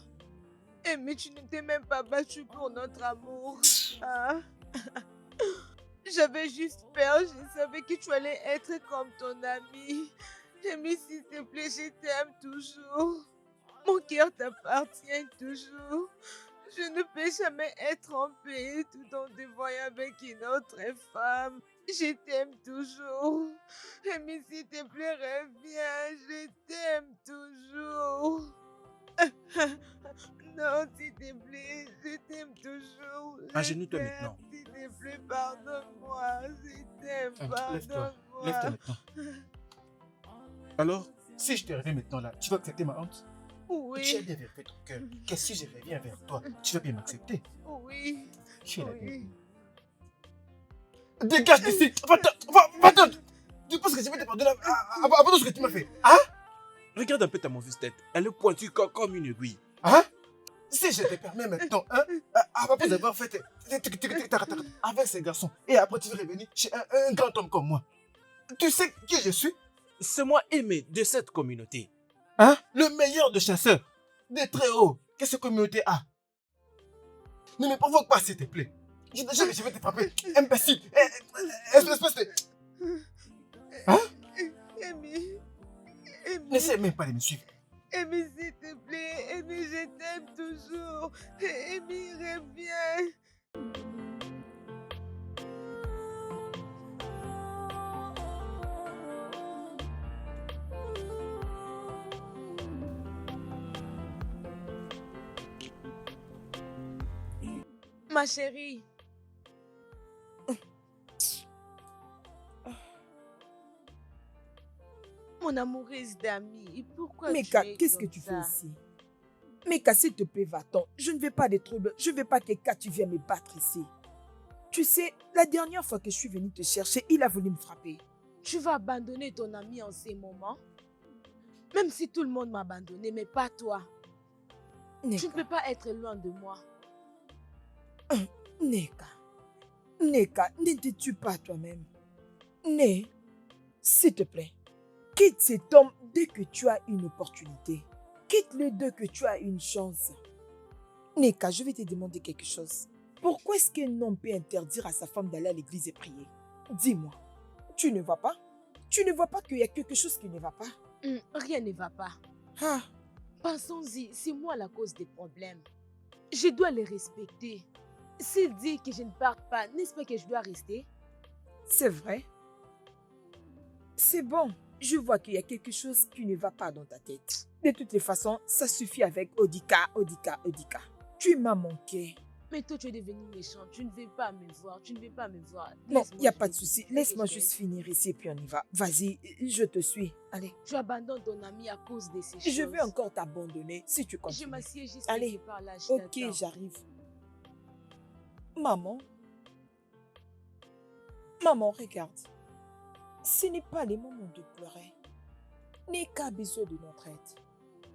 Amy, tu ne t'es même pas battu pour notre amour. Hein? J'avais juste peur, je savais que tu allais être comme ton ami. Amy, s'il te plaît, je t'aime toujours. Mon cœur t'appartient toujours. Je ne peux jamais être en paix tout en te voyant avec une autre femme. Je t'aime toujours. Amy, s'il te plaît, reviens. Je t'aime toujours. Non, s'il te plaît, je t'aime toujours. Agenouille-toi maintenant. S'il te plaît, pardonne-moi. Je t'aime, Lève-toi. pardonne-moi. Lève-toi maintenant. Alors, Si je te reviens maintenant là, tu vas accepter ma honte? Tu as Oui, bien vérifié ton cœur. Qu'est-ce que si je reviens vers toi, tu vas bien m'accepter? oui, Tu es la oui. bienvenue. Dégage d'ici! Va-t'en! Tu penses que je vais te pardonner après tout ce que tu m'as fait? Hein? regarde un peu ta mauvaise tête. Elle est pointue comme une aiguille. Hein? Si je te permets maintenant, hein, après avoir fait avec ces garçons, et après tu veux revenir chez un grand homme comme moi, tu sais qui je suis? C'est moi aimé de cette communauté. Hein? Le meilleur de chasseurs, des très hauts que cette communauté a. Ne me provoque pas, s'il te plaît. Je vais te frapper, imbécile, espèce de... Hein? Amy, N'essaie même pas de me suivre. Amy, s'il te plaît. Amy, je t'aime toujours. Amy, reviens. Ma chérie. Mon amoureuse d'ami, pourquoi Meka, tu es qu'est-ce que comme tu fais ça? ici? Meka, s'il te plaît, va-t'en. Je ne veux pas de troubles. Je ne veux pas que tu viennes me battre ici. Tu sais, la dernière fois que je suis venue te chercher, il a voulu me frapper. Tu vas abandonner ton ami en ces moments? Même si tout le monde m'a abandonné, mais pas toi. Tu ne Neka, peux pas être loin de moi. Neka, Neka, ne te tue pas toi-même. Né, s'il te plaît, quitte cet homme dès que tu as une opportunité. Quitte-le dès que tu as une chance. Neka, je vais te demander quelque chose. Pourquoi est-ce qu'un homme peut interdire à sa femme d'aller à l'église et prier? Dis-moi, tu ne vois pas? Tu ne vois pas qu'il y a quelque chose qui ne va pas? Rien ne va pas. Ah, Pensons-y, c'est moi la cause des problèmes. Je dois les respecter. S'il dit que je ne pars pas, n'est-ce pas que je dois rester? c'est vrai. C'est bon. Je vois qu'il y a quelque chose qui ne va pas dans ta tête. De toutes les façons, ça suffit avec Odika. Tu m'as manqué. Mais toi, tu es devenu méchant. Tu ne veux pas me voir. Tu ne veux pas me voir. Non, Laisse-moi il n'y a juste pas de dire souci. ce que Laisse-moi je juste fais. finir ici et puis on y va. Vas-y, je te suis. Allez. Tu abandonnes ton ami à cause de ces choses. Je vais encore t'abandonner si tu Je continues. m'assieds juste Allez. quelque part là. Je Ok, t'attends. j'arrive. Maman. Maman, regarde. Ce n'est pas le moment de pleurer. Neka a besoin de notre aide.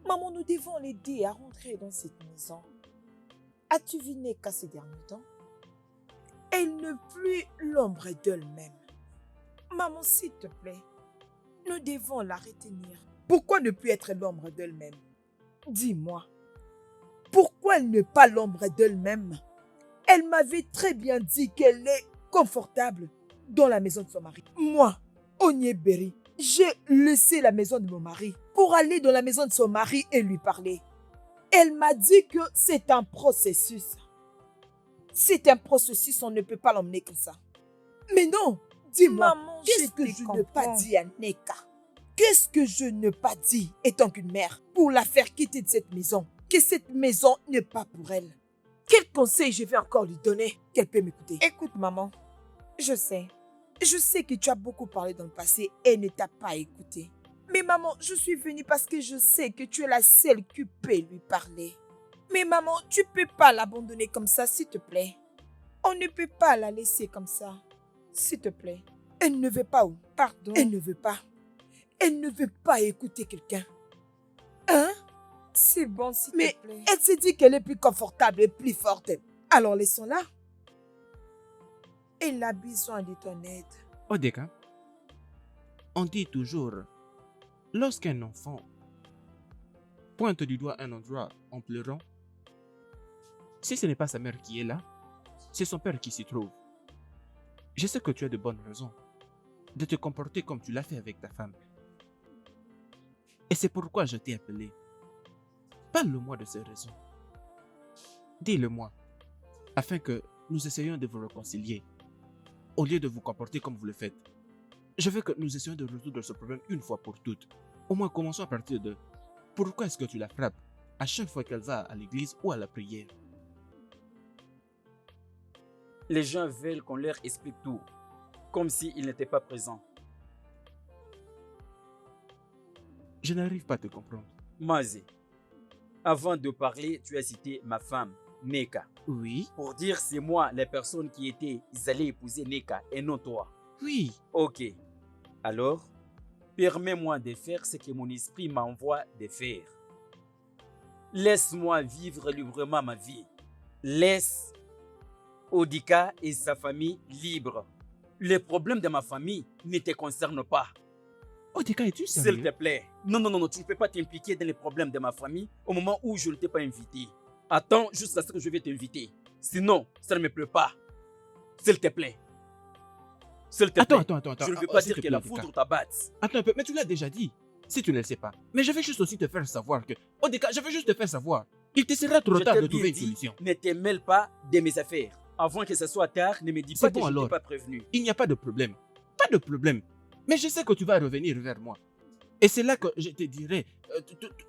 Maman, nous devons l'aider à rentrer dans cette maison. As-tu vu Neka ces derniers temps? Elle n'est plus l'ombre d'elle-même. Maman, s'il te plaît, nous devons la retenir. Pourquoi ne plus être l'ombre d'elle-même? Dis-moi. Pourquoi elle n'est pas l'ombre d'elle-même? Elle m'avait très bien dit qu'elle est confortable dans la maison de son mari. Moi, Onyeberi, j'ai laissé la maison de mon mari pour aller dans la maison de son mari et lui parler. Elle m'a dit que c'est un processus. C'est un processus, on ne peut pas l'emmener comme ça. Mais non, dis-moi, qu'est-ce que je n'ai pas dit à Neka? Qu'est-ce que je n'ai pas dit, étant qu'une mère, pour la faire quitter de cette maison? Que cette maison n'est pas pour elle. Quel conseil je vais encore lui donner qu'elle peut m'écouter? Écoute, maman, je sais que tu as beaucoup parlé dans le passé et ne t'as pas écouté. Mais maman, je suis venue parce que je sais que tu es la seule qui peut lui parler. Mais maman, tu peux pas l'abandonner comme ça, s'il te plaît. On ne peut pas la laisser comme ça. S'il te plaît. Elle ne veut pas où? Pardon. Elle ne veut pas. Elle ne veut pas écouter quelqu'un. Hein? C'est bon, s'il te plaît. Mais elle s'est dit qu'elle est plus confortable et plus forte. Alors laissons-la. Elle a besoin de ton aide. Odeka, on dit toujours, lorsqu'un enfant pointe du doigt un endroit en pleurant, si ce n'est pas sa mère qui est là, c'est son père qui s'y trouve. Je sais que tu as de bonnes raisons de te comporter comme tu l'as fait avec ta femme. Et c'est pourquoi je t'ai appelé. Parle-moi de ces raisons. Dis-le-moi, afin que nous essayions de vous réconcilier, au lieu de vous comporter comme vous le faites. Je veux que nous essayons de résoudre ce problème une fois pour toutes. Au moins, commençons à partir de pourquoi est-ce que tu la frappes à chaque fois qu'elle va à l'église ou à la prière? Les gens veulent qu'on leur explique tout, comme s'ils n'étaient pas présents. Je n'arrive pas à te comprendre. Mazé, avant de parler, tu as cité ma femme, Neka. Oui, Pour dire c'est moi la personne qui allait épouser Neka et non toi. oui. Ok. Alors, permets-moi de faire ce que mon esprit m'envoie de faire. Laisse-moi vivre librement ma vie. Laisse Odika et sa famille libres. Les problèmes de ma famille ne te concernent pas. Odika, es-tu S'il sérieux? te plaît. Non, tu ne peux pas t'impliquer dans les problèmes de ma famille au moment où je ne t'ai pas invité. Attends jusqu'à ce que je vais t'inviter. Sinon, ça ne me plaît pas. S'il te plaît. S'il te plaît. Attends. Je ne veux pas S'il dire te que plaît, la Odika. foudre t'abatte. Attends un peu, mais tu l'as déjà dit. Si tu ne le sais pas. Mais je vais juste aussi te faire savoir que... Odika, je veux juste te faire savoir. Il te sera trop Je tard t'ai de bien trouver une dit, solution. ne te mêle pas de mes affaires. Avant que ce soit tard, ne me dis C'est pas bon que je ne alors. t'ai pas prévenu. Il n'y a pas de problème. Pas de problème. Mais je sais que tu vas revenir vers moi. Et c'est là que je te dirai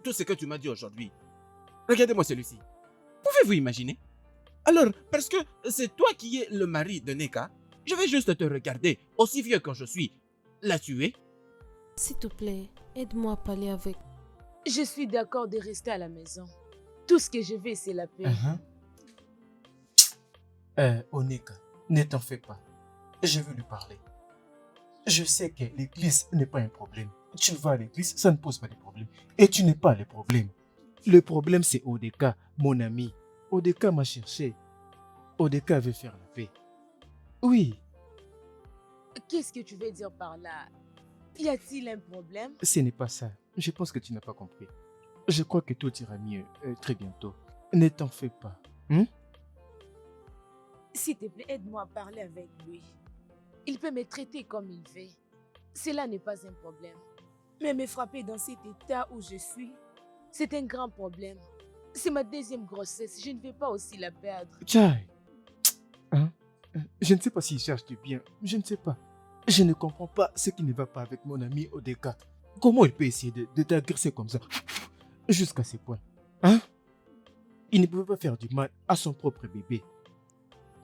tout ce que tu m'as dit aujourd'hui. Regardez-moi celui-ci. Pouvez-vous imaginer? Alors, parce que c'est toi qui es le mari de Neka, je vais juste te regarder, aussi vieux que je suis, la tuer. S'il te plaît, aide-moi à parler avec. Je suis d'accord de rester à la maison. Tout ce que je veux, c'est la paix. Oneka, ne t'en fais pas. Je veux lui parler. Je sais que l'église n'est pas un problème. Tu vas à l'église, ça ne pose pas de problème. Et tu n'es pas le problème. Le problème, c'est Odeka, mon ami. Odeka m'a cherché. Odeka veut faire la paix. Oui, Qu'est-ce que tu veux dire par là? Y a-t-il un problème? ce n'est pas ça. Je pense que tu n'as pas compris. Je crois que tout ira mieux très bientôt. Ne t'en fais pas. S'il te plaît, aide-moi à parler avec lui. Il peut me traiter comme il veut. Cela n'est pas un problème. Mais me frapper dans cet état où je suis, c'est un grand problème. C'est ma deuxième grossesse. Je ne vais pas aussi la perdre. Tchai. Je ne sais pas s'il cherche du bien. Je ne sais pas. Je ne comprends pas ce qui ne va pas avec mon ami Odeka. Comment il peut essayer de t'agresser comme ça jusqu'à ce point? Il ne pouvait pas faire du mal à son propre bébé.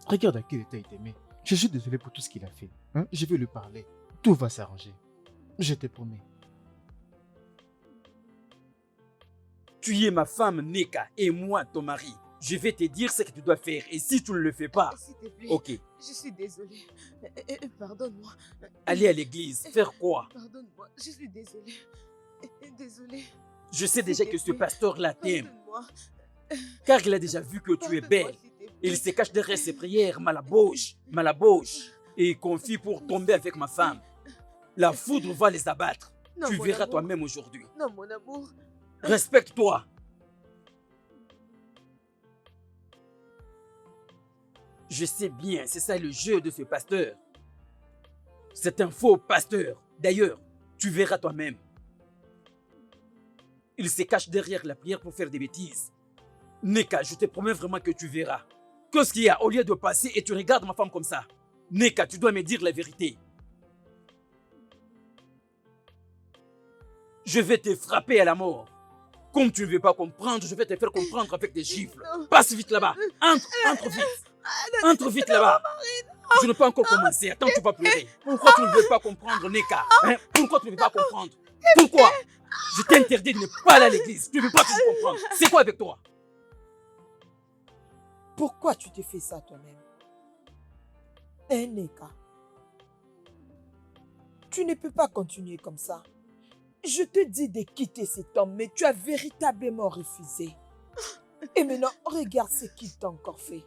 Regarde à quel état il t'aimait. Je suis désolé pour tout ce qu'il a fait. Je vais lui parler. Tout va s'arranger. Je te promets. Tu es ma femme, Neka, et moi, ton mari. Je vais te dire ce que tu dois faire. Et si tu ne le fais pas, S'il te plaît, ok, je suis désolée. Pardonne-moi. aller à l'église, faire quoi? Pardonne-moi, je suis désolée. Désolée. Je sais déjà que ce pasteur-là t'aime, Pardonne-moi. car il a déjà vu que tu es belle. Il se cache derrière ses prières, malabouche, et confie pour tomber avec ma femme. La foudre va les abattre. Non, Tu mon verras amour. toi-même aujourd'hui. Non, mon amour. Respecte-toi. Je sais bien, c'est ça le jeu de ce pasteur. C'est un faux pasteur. D'ailleurs, tu verras toi-même. Il se cache derrière la prière pour faire des bêtises. Neka, je te promets vraiment que tu verras. Qu'est-ce qu'il y a au lieu de passer et tu regardes ma femme comme ça? Neka, tu dois me dire la vérité. Je vais te frapper à la mort. Comme tu ne veux pas comprendre, je vais te faire comprendre avec des gifles. Non. Passe vite là-bas. Entre vite. Entre vite là-bas. Je n'ai pas encore commencé. Attends, tu vas pleurer. Pourquoi tu ne veux pas comprendre, Neka? Pourquoi tu ne veux pas comprendre? Pourquoi? Je t'ai interdit de ne pas aller à l'église. Tu ne veux pas toujours comprendre. C'est quoi avec toi? Pourquoi tu te fais ça toi-même? Neka, tu ne peux pas continuer comme ça. Je te dis de quitter cet homme, mais tu as véritablement refusé. Et maintenant, regarde ce qu'il t'a encore fait.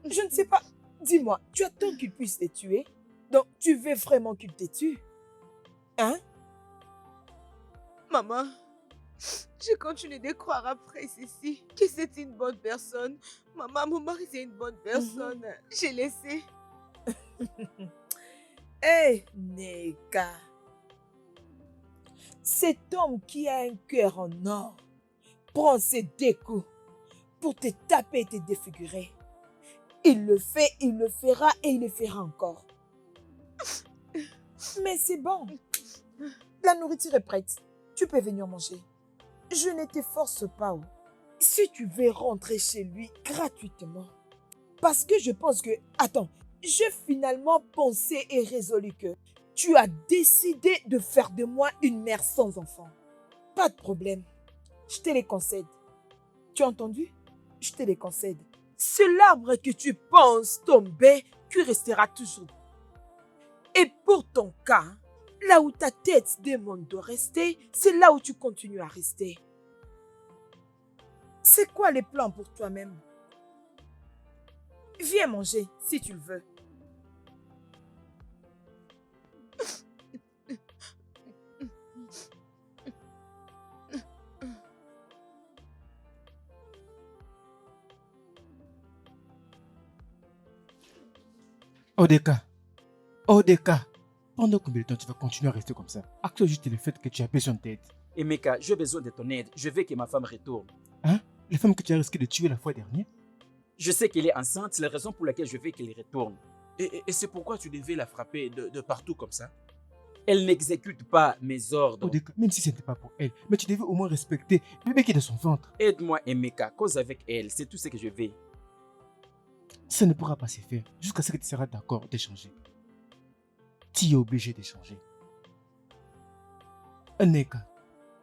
Je ne sais pas. Dis-moi, tu attends qu'il puisse te tuer? Donc, tu veux vraiment qu'il te tue? Maman, je continue de croire après ceci que c'est une bonne personne. Maman, mon mari, c'est une bonne personne. J'ai laissé. Hé, Neka. Cet homme qui a un cœur en or prend ses deux coups pour te taper et te défigurer. Il le fait, il le fera et il le fera encore. Mais c'est bon. La nourriture est prête. Tu peux venir manger. Je ne te force pas. Oh. Si tu veux rentrer chez lui gratuitement. Parce que je pense que... Attends, j'ai finalement pensé et résolu que tu as décidé de faire de moi une mère sans enfant. Pas de problème. Je te les concède. Tu as entendu? Je te les concède. C'est l'arbre que tu penses tomber qui restera toujours. Et pour ton cas, là où ta tête demande de rester, c'est là où tu continues à rester. C'est quoi les plans pour toi-même? Viens manger si tu le veux. Odeka, Odeka, pendant combien de temps tu vas continuer à rester comme ça? Acte juste le fait que tu as besoin d'aide. Emeka, j'ai besoin de ton aide. Je veux que ma femme retourne. Hein? La femme que tu as risqué de tuer la fois dernière? Je sais qu'elle est enceinte, c'est la raison pour laquelle je veux qu'elle retourne. Et c'est pourquoi tu devais la frapper de partout comme ça? Elle n'exécute pas mes ordres. Odeka, même si ce n'était pas pour elle, mais tu devais au moins respecter le bébé qui est dans son ventre. Aide-moi, Emeka, cause avec elle, c'est tout ce que je veux. Ça ne pourra pas se faire jusqu'à ce que tu seras d'accord d'échanger. Tu es obligé d'échanger. Neka,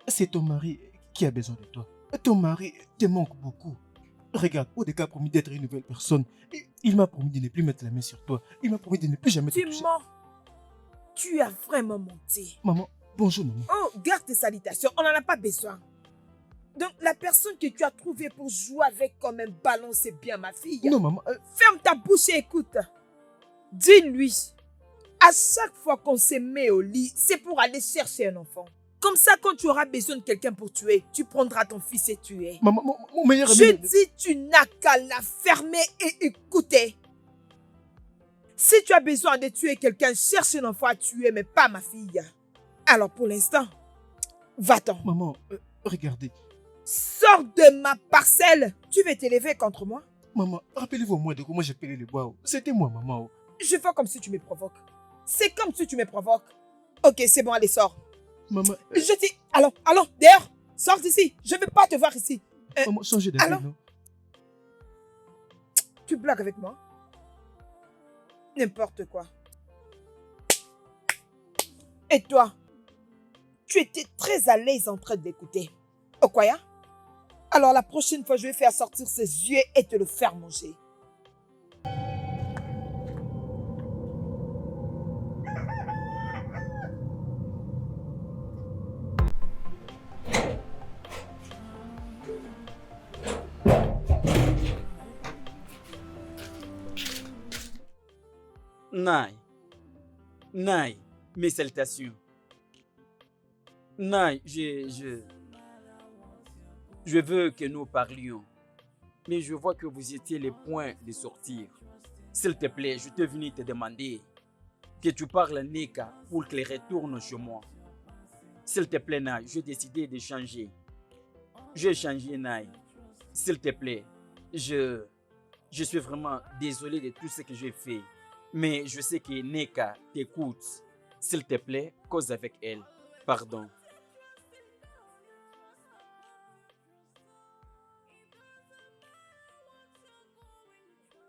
c'est ton mari qui a besoin de toi. Ton mari te manque beaucoup. Regarde, Odeka a promis d'être une nouvelle personne. Il m'a promis de ne plus mettre la main sur toi. Il m'a promis de ne plus jamais te Tu toucher. mens. Tu as vraiment menti. Maman, bonjour maman. Oh, garde tes salutations, on n'en a pas besoin. Donc, la personne que tu as trouvée pour jouer avec comme un ballon, c'est bien ma fille. Non maman, Ferme ta bouche et écoute. Dis-lui, à chaque fois qu'on se met au lit, c'est pour aller chercher un enfant. Comme ça, quand tu auras besoin de quelqu'un pour tuer, tu prendras ton fils et tuer. maman, mon meilleur Je ami. dis, tu n'as qu'à la fermer et écouter. Si tu as besoin de tuer quelqu'un, cherche un enfant à tuer, mais pas ma fille. Alors pour l'instant, va-t'en. Maman, regardez. Sors de ma parcelle. Tu veux t'élever contre moi? Maman, rappelez-vous au moins de comment j'ai pelé les bois. C'était moi, maman. Je fais comme si tu me provoques. C'est comme si tu me provoques. Ok, c'est bon, allez, sors. Maman, Je dis, allons, dehors. Sors d'ici. Je ne veux pas te voir ici. maman, changez d'avis, alors non? Tu blagues avec moi? N'importe quoi. Et toi? Tu étais très à l'aise en train de l'écouter. Okoya? Alors la prochaine fois, je vais faire sortir ses yeux et te le faire manger. Naï, mes salutations. Naï, je veux que nous parlions, mais je vois que vous étiez les points de sortir. S'il te plaît, je te venu te demander que tu parles à Neka pour qu'elle retourne chez moi. S'il te plaît, Naï, j'ai décidé de changer. J'ai changé, Naï. S'il te plaît, je suis vraiment désolé de tout ce que j'ai fait. Mais je sais que Neka t'écoute. S'il te plaît, cause avec elle. Pardon.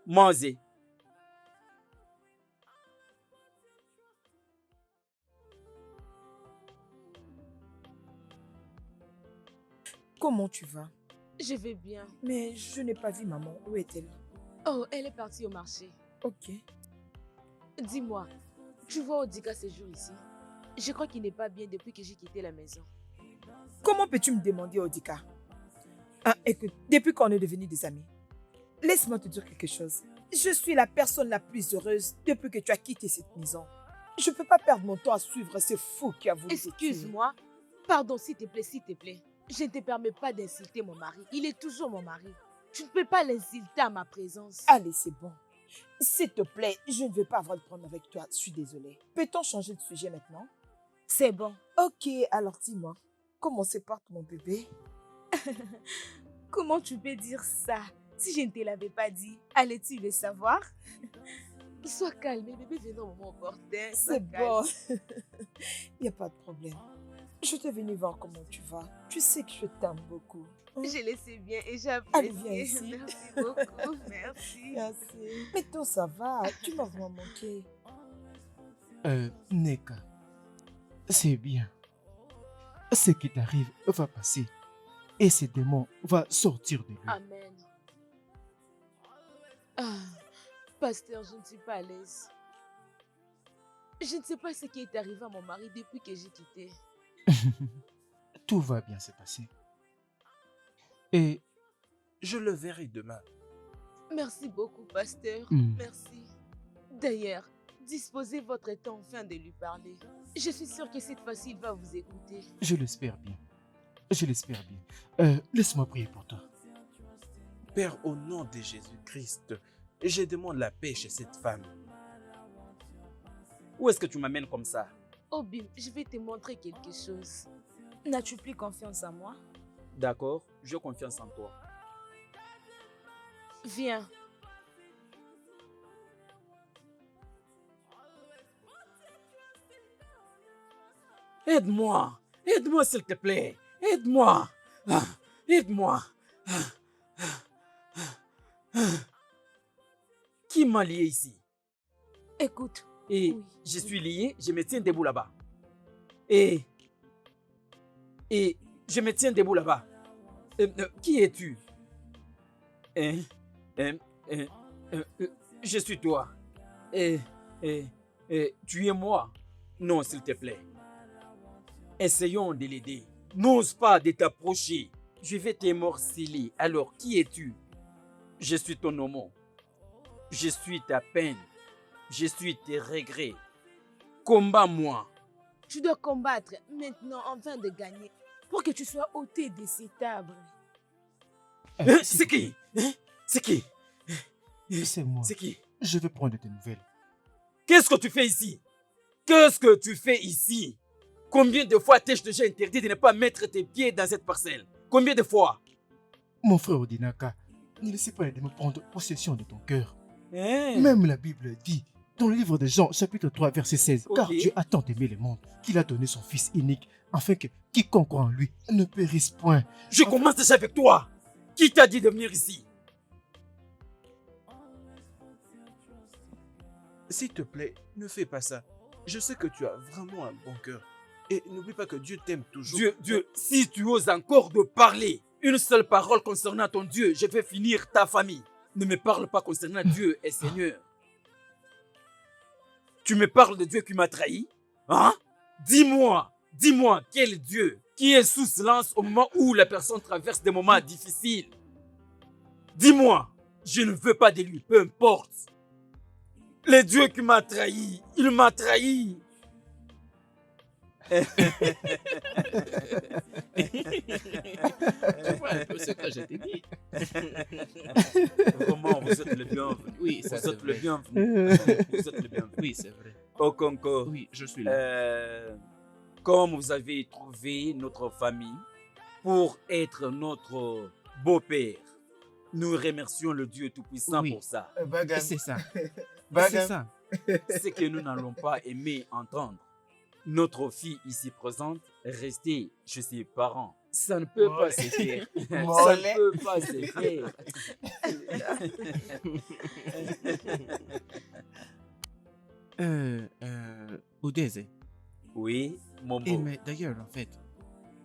Mose. Comment tu vas? Je vais bien. Mais je n'ai pas vu maman. Où est-elle? Oh, elle est partie au marché. Ok. Dis-moi, tu vois Odika ces jours ici? Je crois qu'il n'est pas bien depuis que j'ai quitté la maison. Comment peux-tu me demander, Odika? Ah, écoute, depuis qu'on est devenus des amis, laisse-moi te dire quelque chose. Je suis la personne la plus heureuse depuis que tu as quitté cette maison. Je ne peux pas perdre mon temps à suivre ce fou qui a voulu te tuer. Excuse-moi. Pardon, s'il te plaît, s'il te plaît. Je ne te permets pas d'insulter mon mari. Il est toujours mon mari. Tu ne peux pas l'insulter à ma présence. Allez, c'est bon. S'il te plaît, je ne veux pas avoir de problème avec toi. Je suis désolée. Peut-on changer de sujet maintenant? C'est bon. Ok, alors dis-moi, comment se porte mon bébé? Comment tu peux dire ça? Si je ne te l'avais pas dit, allais-tu le savoir? Sois calme, mes bébés viendront au moment opportun. Sois C'est calme. bon. Il n'y a pas de problème. Je t'ai venu voir comment tu vas. Tu sais que je t'aime beaucoup. Hein? Je le sais bien et Allez, viens j'apprécie. ici. Merci beaucoup, merci. Merci. Mais toi, ça va. Tu m'as vraiment manqué. Neka, c'est bien. Ce qui t'arrive va passer. Et ce démon va sortir de lui. Amen. Ah, pasteur, je ne suis pas à l'aise. Je ne sais pas ce qui est arrivé à mon mari depuis que j'ai quitté. Tout va bien se passer. Et Je le verrai demain. Merci beaucoup, pasteur. Hmm. Merci. D'ailleurs, disposez votre temps afin de lui parler. Je suis sûre que cette fois-ci, il va vous écouter. je l'espère bien. Je l'espère bien. Laisse-moi prier pour toi. Père, au nom de Jésus-Christ, je demande la paix chez cette femme. Où est-ce que tu m'amènes comme ça? Oh Bim, je vais te montrer quelque chose. N'as-tu plus confiance en moi? D'accord, j'ai confiance en toi. Viens. Aide-moi! Aide-moi s'il te plaît! Aide-moi! Ah, aide-moi! Ah, ah, ah, ah. Qui m'a lié ici? Écoute. Et Oui, je oui. suis lié, je me tiens debout là-bas. Et je me tiens debout là-bas. Qui es-tu? Hein? Hein? Hein? Je suis toi. Tu es moi? Non, s'il te plaît. Essayons de l'aider. N'ose pas de t'approcher. Je vais t'émorceler. Alors, qui es-tu? Je suis ton homo. Je suis ta peine. Je suis tes regrets. Combat-moi. Tu dois combattre maintenant afin de gagner. Pour que tu sois ôté de cet arbre. C'est qui? Hein? C'est qui? C'est moi. C'est qui? Je vais prendre tes nouvelles. Qu'est-ce que tu fais ici? Qu'est-ce que tu fais ici? Combien de fois t'ai-je déjà interdit de ne pas mettre tes pieds dans cette parcelle? Combien de fois? Mon frère Odinaka, ne laissez pas les démons prendre possession de ton cœur. Hein? Même la Bible dit, dans le livre de Jean, chapitre 3, verset 16, Ok. car Dieu a tant aimé le monde qu'il a donné son Fils unique, afin que quiconque croit en lui ne périsse point. Je commence déjà avec toi. Qui t'a dit de venir ici? S'il te plaît, ne fais pas ça. Je sais que tu as vraiment un bon cœur. Et n'oublie pas que Dieu t'aime toujours. Dieu, si tu oses encore de parler une seule parole concernant ton Dieu, je vais finir ta famille. Ne me parle pas concernant Dieu et Seigneur. Tu me parles de Dieu qui m'a trahi? Hein? Dis-moi, quel Dieu qui est sous silence au moment où la personne traverse des moments difficiles? Dis-moi, je ne veux pas de lui, peu importe. Le Dieu qui m'a trahi, il m'a trahi. Tu vois un peu ce que je t'ai dit. Vraiment, vous êtes le bienvenu. Oui, ça Vous c'est êtes le vrai. bienvenu. Vous êtes le bienvenu. Oui, c'est vrai. Okonko, Oui, je suis là. comme vous avez trouvé notre famille pour être notre beau-père, nous remercions le Dieu Tout-Puissant Oui. pour ça. C'est ça. C'est Bagam. ça. Ce que nous n'allons pas aimer entendre. Notre fille ici présente, rester chez ses parents. Ça ne peut pas se faire. Ça ne peut pas se faire. Oudeze. Oui, mon Et beau. mais d'ailleurs, en fait,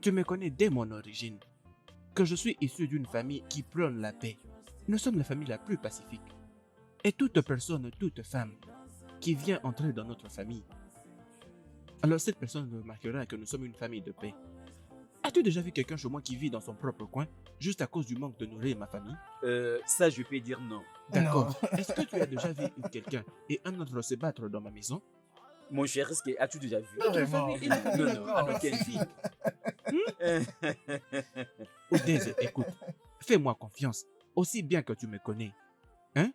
tu me connais dès mon origine. Que je suis issu d'une famille qui prône la paix. Nous sommes la famille la plus pacifique. Et toute personne, toute femme qui vient entrer dans notre famille, alors cette personne remarquera que nous sommes une famille de paix. As-tu déjà vu quelqu'un chez moi qui vit dans son propre coin juste à cause du manque de nourrir ma famille? Ça, je peux dire non. D'accord. Est-ce que tu as déjà vu quelqu'un et un autre se battre dans ma maison? Mon cher, est-ce que as-tu déjà vu? Vraiment. famille est Non, non, à aucune fille. Oudeze, écoute, fais-moi confiance, aussi bien que tu me connais. Hein?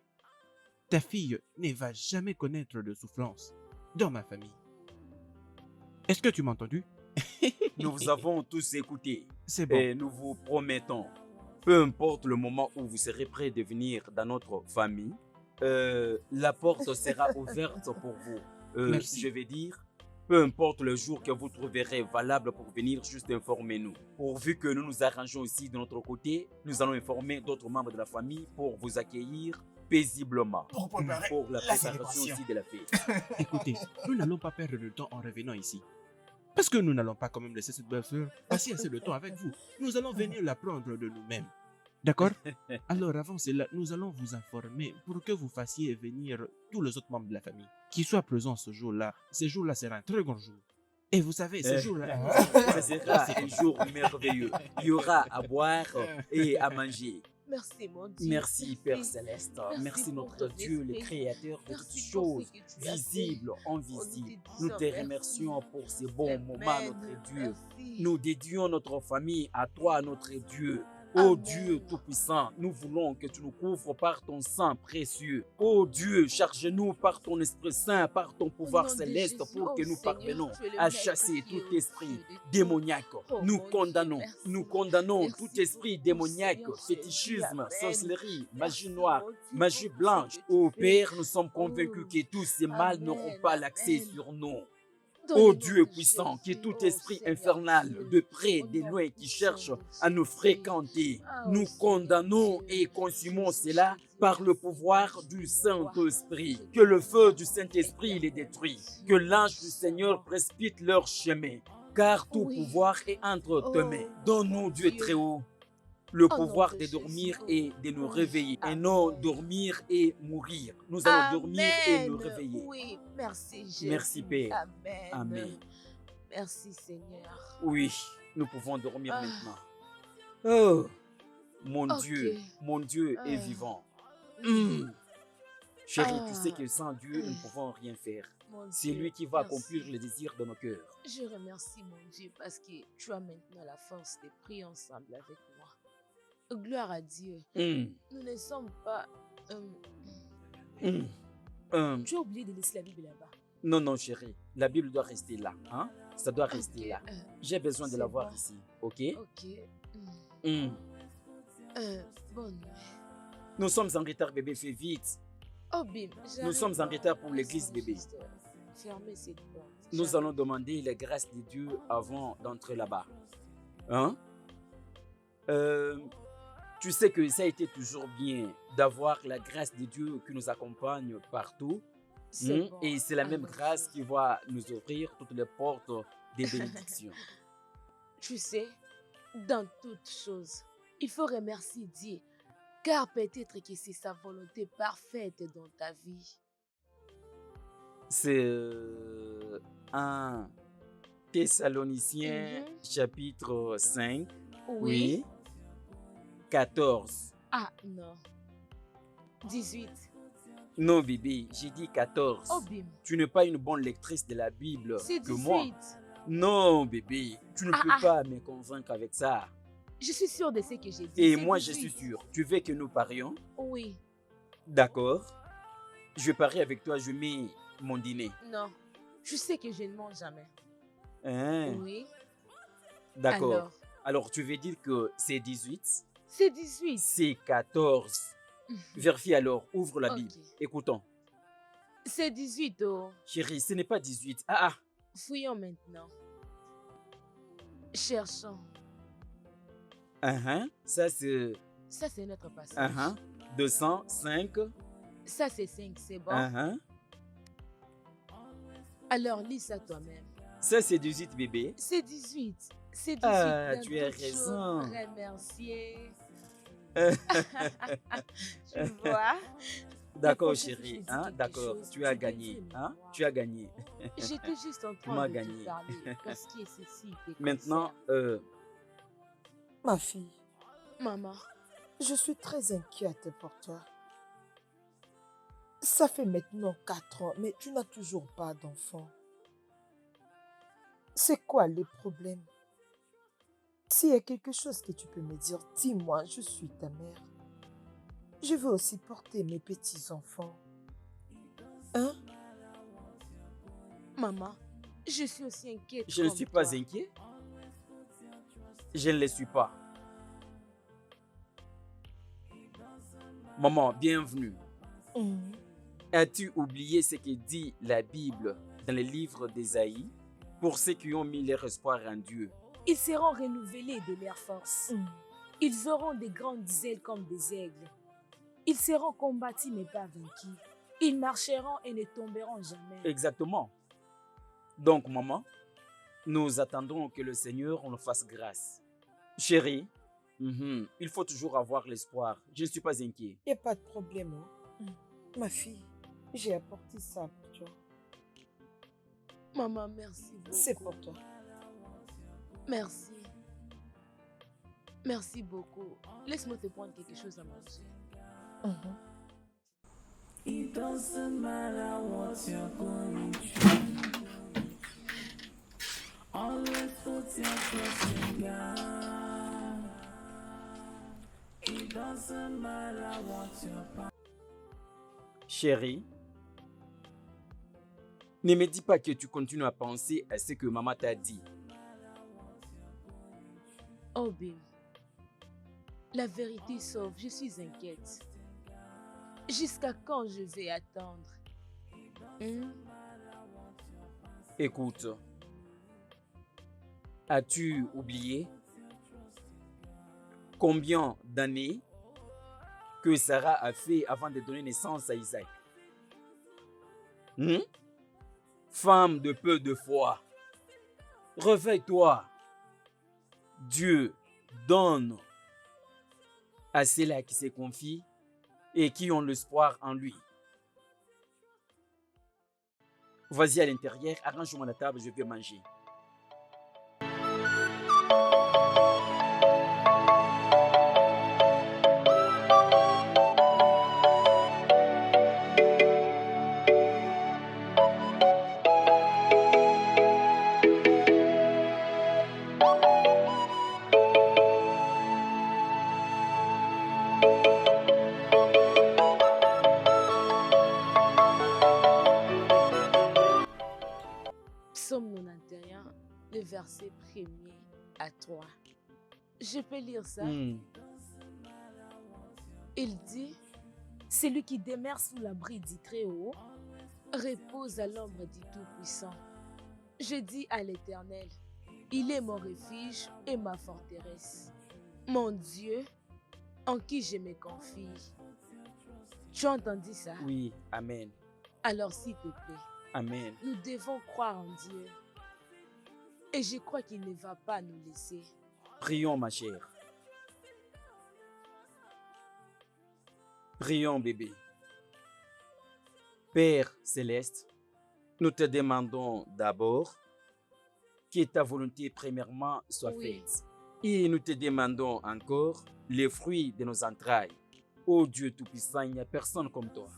Ta fille ne va jamais connaître de souffrance dans ma famille. Est-ce que tu m'as entendu? Nous vous avons tous écouté C'est bon. et nous vous promettons, peu importe le moment où vous serez prêts de venir dans notre famille, La porte sera ouverte pour vous. Merci. Je vais dire, peu importe le jour que vous trouverez valable pour venir, juste informez-nous. Pourvu que nous nous arrangeons aussi de notre côté, nous allons informer d'autres membres de la famille pour vous accueillir paisiblement. Pour préparer Pour la la préparation célébration. aussi de la fête. Écoutez, nous n'allons pas perdre de temps en revenant ici. Parce que nous n'allons pas quand même laisser cette belle fleur passer assez de temps avec vous. Nous allons venir la prendre de nous-mêmes. D'accord? Alors avant cela, nous allons vous informer pour que vous fassiez venir tous les autres membres de la famille qui soient présents ce jour-là. Ce jour-là sera un très grand jour. Et vous savez, ce jour-là... Ce sera un jour merveilleux. Il y aura à boire et à manger. Merci, mon Dieu. Merci Père Céleste. Merci pour notre ton Dieu, le esprit. Créateur de toutes Merci pour choses, ce que tu as visibles, fait. invisibles. Nous Nous te te disons remercions merci. pour ces bons Amen. moments, notre Dieu. Merci. Nous dédions notre famille à toi, notre Dieu. Ô Amen. Dieu Tout-Puissant, nous voulons que tu nous couvres par ton sang précieux. Ô Dieu, charge-nous par ton Esprit Saint, par ton pouvoir Au nom de céleste Jésus, pour oh que nous Seigneur, parvenons tu es le à maître chasser qui est tout esprit au-dessus de tout. démoniaque. Oh, Nous mon Dieu, condamnons, merci. nous condamnons Merci tout pour esprit tout, démoniaque, Seigneur Jésus. fétichisme, Amen. sorcellerie, magie Merci, noire, mon Dieu, magie pour blanche. ce que Ô tu fais. Père, nous sommes convaincus Oh. que tous ces mal Amen, n'auront pas l'accès amen. sur nous. Ô Donnez-nous Dieu de puissant, que Jésus, tout oh esprit Seigneur infernal, Dieu. de près, Au de nom loin, qui puissant cherche de à nous Jésus. fréquenter, Ah, nous oh Seigneur condamnons Dieu. et consumons Jésus, cela je par te le dis, pouvoir je du te Saint-Esprit. vois. Que le feu du Saint-Esprit les Seigneur détruit, Dieu. que l'ange du Seigneur précipite leur chemin, car tout Oui. pouvoir est entre tes Oh, mains. Donne-nous, mon Dieu Dieu. très haut, le Au nom pouvoir de de dormir Jésus. et de nous Oui. réveiller, et non Amen. dormir et mourir. Nous allons dormir et nous Amen. réveiller. Oui, merci Jésus. Merci, Père. Amen. Amen. Merci Seigneur. Oui, nous pouvons dormir Ah. maintenant. Oh, mon Ok. Dieu est Ah. vivant. Oui. Chérie, tu Ah. sais que sans Dieu, nous ne pouvons rien faire. Mon C'est Dieu, lui qui va merci. accomplir les désirs de nos cœurs. Je remercie mon Dieu parce que tu as maintenant la force de prier ensemble avec moi. Gloire à Dieu. Hum, Nous ne sommes pas... hum. Tu as oublié de laisser la Bible là-bas. Non, non, chérie, la Bible doit rester là. Hein? Ça doit rester Ok, là. J'ai besoin de c'est la voir bon. ici, ok? Ok. Hum. Bonne nuit. Nous sommes en retard, bébé, fais vite. Oh, Bim, Nous sommes en retard pour l'église, bébé. Fermez cette porte. Nous J'arrive. allons demander les grâces de Dieu avant d'entrer là-bas. Hein? Tu sais que ça a été toujours bien d'avoir la grâce de Dieu qui nous accompagne partout. C'est bon. Et c'est la même Alors, grâce qui va nous ouvrir toutes les portes des bénédictions. Tu sais, dans toutes choses, il faut remercier Dieu, car peut-être que c'est sa volonté parfaite dans ta vie. C'est 1 Thessaloniciens chapitre 5, oui, 14. Ah non. 18. Non, bébé, j'ai dit 14. Oh, Bim. Tu n'es pas une bonne lectrice de la Bible C'est que 18. moi. Non, bébé, tu ne Ah, peux ah. pas me convaincre avec ça. Je suis sûre de ce que j'ai dit. Et C'est moi, je 18. suis sûr. Tu veux que nous parions? Oui. D'accord. Je vais parier avec toi, je mets mon dîner. Non. Je sais que je ne mange jamais. Hein? Oui. D'accord. Alors, tu veux dire que c'est 18? C'est 18. C'est 14. Vérifie alors, ouvre la Ok. Bible. Écoutons. C'est 18, oh. Chérie, ce n'est pas 18. Ah, ah. Fouillons maintenant. Cherchons. Ça, c'est Ça, c'est notre passage. 205. Ça, c'est 5, c'est bon. Alors, lis ça toi-même. Ça, c'est 18, bébé. C'est 18. C'est 18. Ah, dans tu as toutes choses. raison. Remercier. Tu vois? D'accord, faut que je chérie. dise Hein? quelque D'accord, chose. tu as Tu gagné. devrais Hein? me voir. Tu as gagné. J'étais juste en train m'as de gagné. te parler parce que ceci te Maintenant, concerne. Ma fille, Maman, je suis très inquiète pour toi. Ça fait maintenant 4 ans, mais tu n'as toujours pas d'enfant. C'est quoi les problèmes? S'il y a quelque chose que tu peux me dire, dis-moi, je suis ta mère. Je veux aussi porter mes petits-enfants. Hein? maman, je suis aussi inquiète. je ne comme suis pas toi. inquiet. Je ne le suis pas. Maman, bienvenue. Mhm. As-tu oublié ce que dit la Bible dans le livre d'Ésaïe pour ceux qui ont mis leur espoir en Dieu? Ils seront renouvelés de leur force. Mhm. Ils auront des grandes ailes comme des aigles. Ils seront combattus mais pas vaincus. Ils marcheront et ne tomberont jamais. Exactement. Donc, maman, nous attendons que le Seigneur nous fasse grâce. Chérie, il faut toujours avoir l'espoir. Je ne suis pas inquiet. Il n'y a pas de problème. Hein. Ma fille, j'ai apporté ça pour toi. Maman, merci beaucoup. C'est pour toi. Merci. Merci beaucoup. Laisse-moi te prendre quelque chose à manger. Mhm. It doesn't matter what you're going through. Always put your trust in God. It doesn't matter what you're. Chérie, ne me dis pas que tu continues à penser à ce que maman t'a dit. Oh, Bill. La vérité sauve, je suis inquiète. Jusqu'à quand je vais attendre? Écoute, as-tu oublié combien d'années que Sarah a fait avant de donner naissance à Isaac? Femme de peu de foi, réveille-toi. Dieu donne à ceux-là qui se confient et qui ont l'espoir en lui. Vas-y à l'intérieur, arrange-moi la table, je vais manger. Psaume 91, le verset 1er à 3. Je peux lire ça. Il dit, celui qui demeure sous l'abri du Très-Haut repose à l'ombre du Tout-Puissant. Je dis à l'Éternel, il est mon refuge et ma forteresse, mon Dieu en qui je me confie. Tu as entendu ça? Oui, amen. Alors s'il te plaît, Amen. nous devons croire en Dieu. Et je crois qu'il ne va pas nous laisser. Prions, ma chère. Prions, bébé. Père céleste, nous te demandons d'abord que ta volonté premièrement soit Oui. faite. Et nous te demandons encore les fruits de nos entrailles. Ô Dieu Tout-Puissant, il n'y a personne comme toi.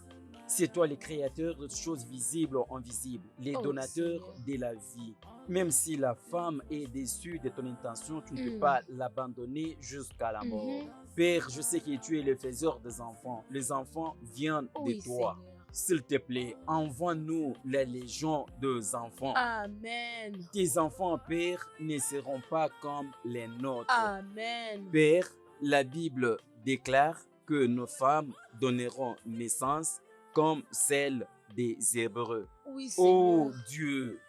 C'est toi le créateur de toutes choses visibles ou invisibles, les Oh, donateurs Seigneur. de la vie. Même si la femme est déçue de ton intention, tu ne peux Mm. pas l'abandonner jusqu'à la mort. Mhm. Père, je sais que tu es le faiseur des enfants. Les enfants viennent Oui, de toi. Seigneur. S'il te plaît, envoie-nous la légion des enfants. Amen. Tes enfants, Père, ne seront pas comme les nôtres. Amen. Père, la Bible déclare que nos femmes donneront naissance comme celles des Hébreux. Oui, Oh Seigneur. Dieu,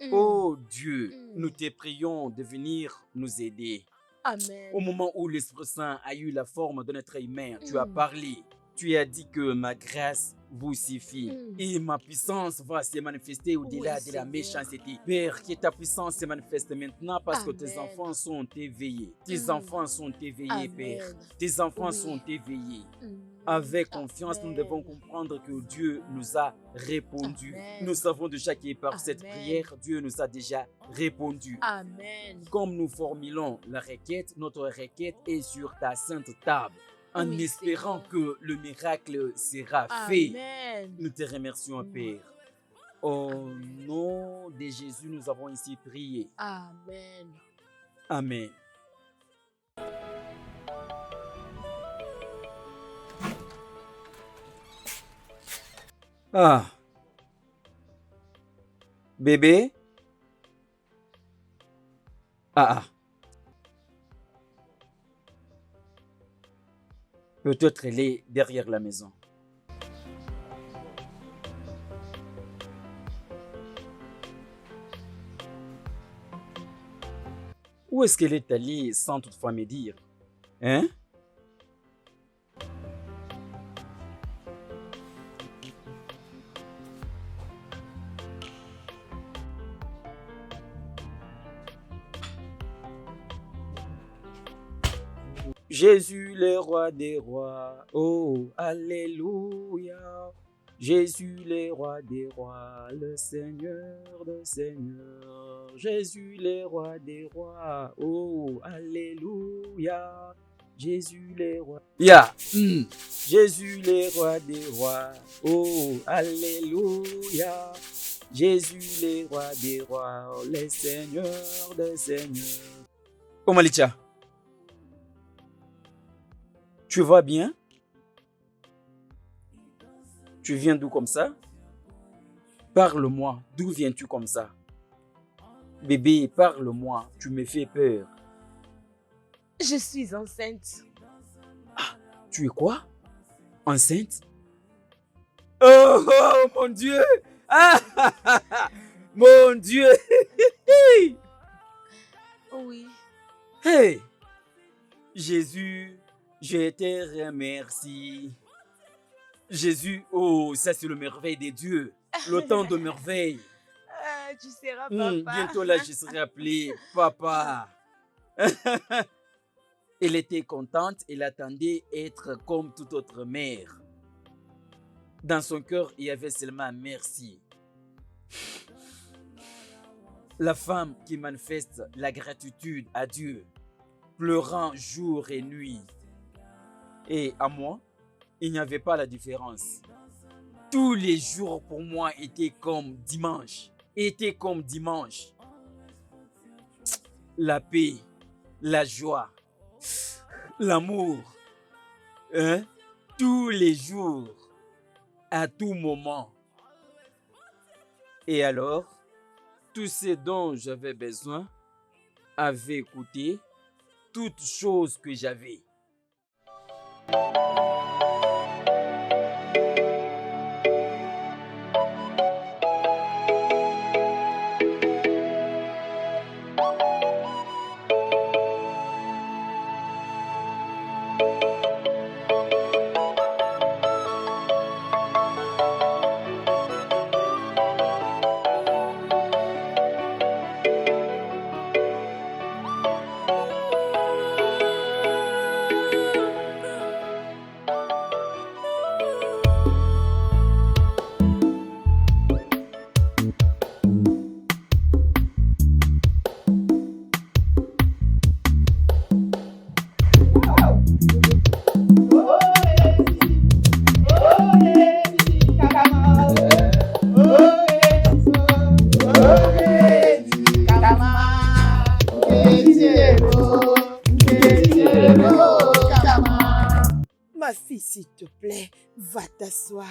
Mm. oh Dieu, Mm. nous te prions de venir nous aider. Amen. Au moment où l'Esprit Saint a eu la forme d'un être humain, tu as Mm. parlé. Tu as dit que ma grâce vous suffit Mm. et ma puissance va se manifester au-delà Oui, de la Seigneur. méchanceté. Père, que ta puissance se manifeste maintenant parce que tes Amen. enfants sont éveillés. Tes Mm. enfants sont éveillés, Amen. Père. Tes enfants Oui. sont éveillés. Mm. Avec confiance, nous Amen. devons comprendre que Dieu nous a répondu. Amen. Nous savons déjà que par cette Amen. prière, Dieu nous a déjà répondu. Amen. Comme nous formulons la requête, notre requête est sur ta sainte table, en Oui, espérant Seigneur. que le miracle sera fait. Amen. Nous te remercions, Mm. Père. Au nom de Jésus, nous avons ici prié. Amen. Amen. Ah. Bébé? Ah. Peut-être elle est derrière la maison. Où est-ce qu'elle est allée sans toutefois me dire? Hein? Jésus le roi des rois, oh, alléluia. Jésus le roi des rois, le Seigneur des seigneurs. Jésus le roi des rois, oh, alléluia. Jésus le roi. Jésus le roi des rois, oh, alléluia. Jésus le roi des rois, le Seigneur des seigneurs. Oh Malicha, tu vas bien? Tu viens d'où comme ça? Parle-moi, d'où viens-tu comme ça? Bébé, parle-moi, tu me fais peur. Je suis enceinte. Tu es quoi? Enceinte? Oh, oh mon Dieu! Ah, mon Dieu! Oui. Hey! Jésus, je te remercie. Jésus, oh, ça c'est le merveille des dieux. Le temps de merveille. Ah, tu seras papa. Bientôt là, je serai appelé papa. Elle était contente, elle attendait être comme toute autre mère. Dans son cœur, il y avait seulement merci. La femme qui manifeste la gratitude à Dieu, pleurant jour et nuit. Et à moi, il n'y avait pas la différence. Tous les jours pour moi étaient comme dimanche. Étaient comme dimanche. La paix, la joie, l'amour. Hein? Tous les jours, à tout moment. Et alors, tout ce dont j'avais besoin avait coûté toutes choses que j'avais. Ma fille, s'il te plaît, va t'asseoir.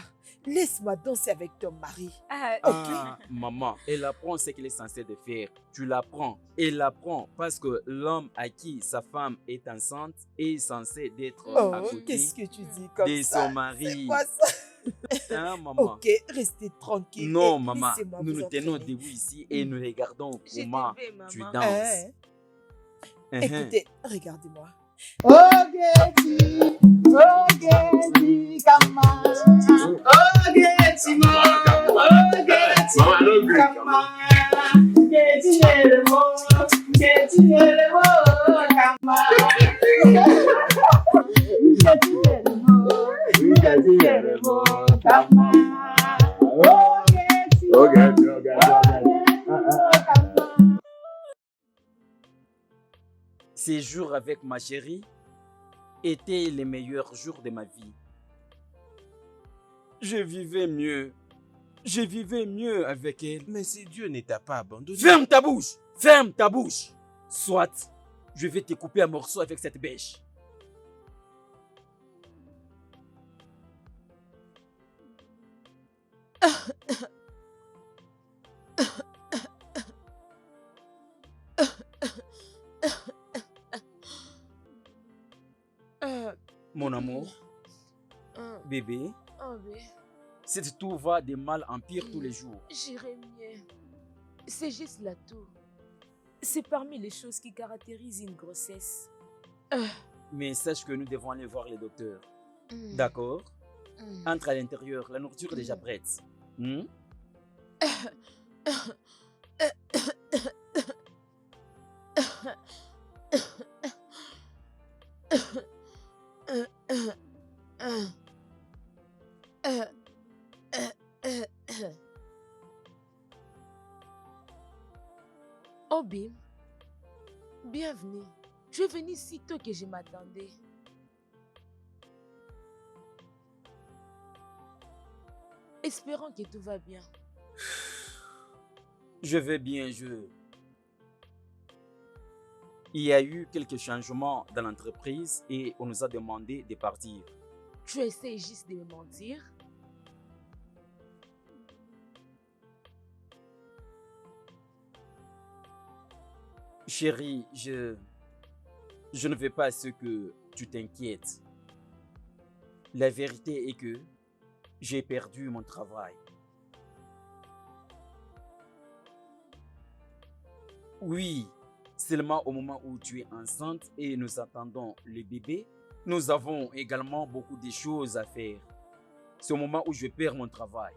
Laisse-moi danser avec ton mari. Ah, maman, elle apprend ce qu'elle est censée de faire. Tu l'apprends. Elle apprend parce que l'homme à qui sa femme est enceinte est censé d'être à Oh, côté qu'est-ce que tu dis comme de ça? son mari. C'est quoi ça? Hein, maman? Ok, restez tranquille. Non, et maman, laissez-moi nous vous nous tenons entraîner. debout ici et nous regardons Je comment te vais, maman. tu Hein, danses. hein. Écoutez, regardez-moi. Mama, no gree, come on. Ces jours avec ma chérie étaient les meilleurs jours de ma vie. Je vivais mieux. Je vivais mieux avec elle. Mais si Dieu ne t'a pas abandonné. Ferme ta bouche! Ferme ta bouche! Soit, je vais te couper en morceaux avec cette bêche. Mon amour, bébé, Oh oui, cette tout va de mal en pire tous les jours. j'irai mieux. C'est juste la toux. C'est parmi les choses qui caractérisent une grossesse. Mais sache que nous devons aller voir les docteurs. Mm. D'accord? Mm. Entre à l'intérieur, la nourriture est déjà prête. Hmm? Obim, bienvenue. Tu es venu si tôt que je m'attendais. Espérons que tout va bien. Je vais bien, Il y a eu quelques changements dans l'entreprise et on nous a demandé de partir. Tu essaies juste de me mentir? Chérie, je ne veux pas à ce que tu t'inquiètes. La vérité est que j'ai perdu mon travail. Oui, seulement au moment où tu es enceinte et nous attendons le bébé, nous avons également beaucoup de choses à faire. C'est au moment où je perds mon travail.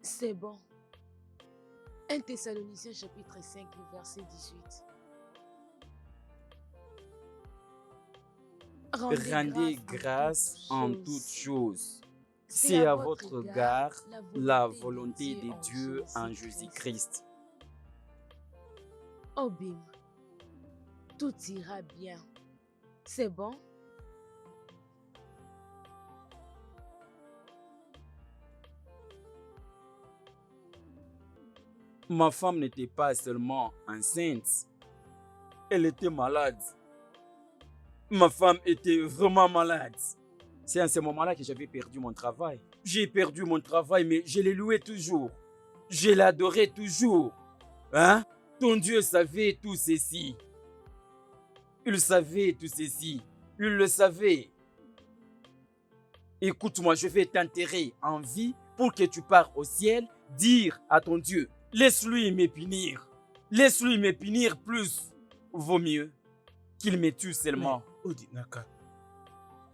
C'est bon. 1 Thessaloniciens chapitre 5, le verset 18. Rendez grâce en toutes choses. C'est à votre égard la volonté de Dieu en Jésus-Christ. Obim, tout ira bien. C'est bon? Ma femme n'était pas seulement enceinte, elle était malade. Ma femme était vraiment malade. C'est à ce moment-là que j'avais perdu mon travail. J'ai perdu mon travail, mais je l'ai loué toujours. Je l'adorais toujours. Hein? Ton Dieu savait tout ceci. Il savait tout ceci. Il le savait. Écoute-moi, je vais t'enterrer en vie pour que tu pars au ciel dire à ton Dieu, laisse-lui me punir. Laisse-lui me punir plus. Vaut mieux qu'il me tue seulement. Mais, Odinaka,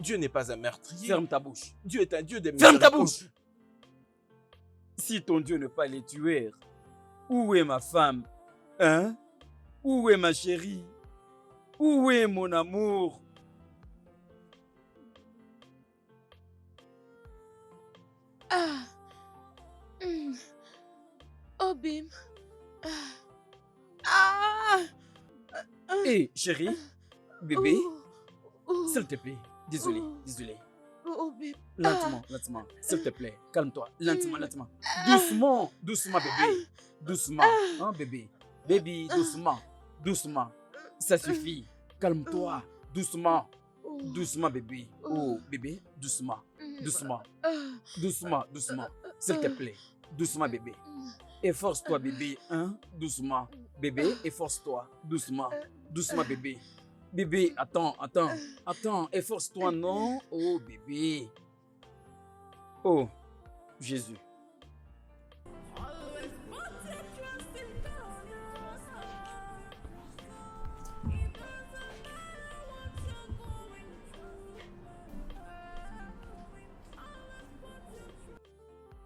Dieu n'est pas un meurtrier. Ferme ta bouche. Dieu est un Dieu de Ferme ta miséricorde. bouche. Si ton Dieu n'est pas le tueur, où est ma femme? Hein? Où est ma chérie? Où est mon amour? Ah! Hmm. Obim! Ah! Hé, chérie, bébé, Ouh. s'il te plaît. Désolé, Oh. désolé. Obim! Lentement, lentement. S'il te plaît, calme-toi. Lentement, lentement. Doucement, doucement, bébé. Doucement. Hein, bébé? Baby, doucement. Doucement. Ça suffit. Calme-toi. Doucement. Doucement, bébé. Oh, bébé, doucement. Doucement. Doucement, doucement. S'il te plaît. Doucement, bébé. Efforce-toi, bébé. Hein? Doucement. Bébé, efforce-toi. Doucement. Doucement, bébé. Bébé, attends, attends. Attends, efforce-toi, non? Oh, bébé. Oh, Jésus.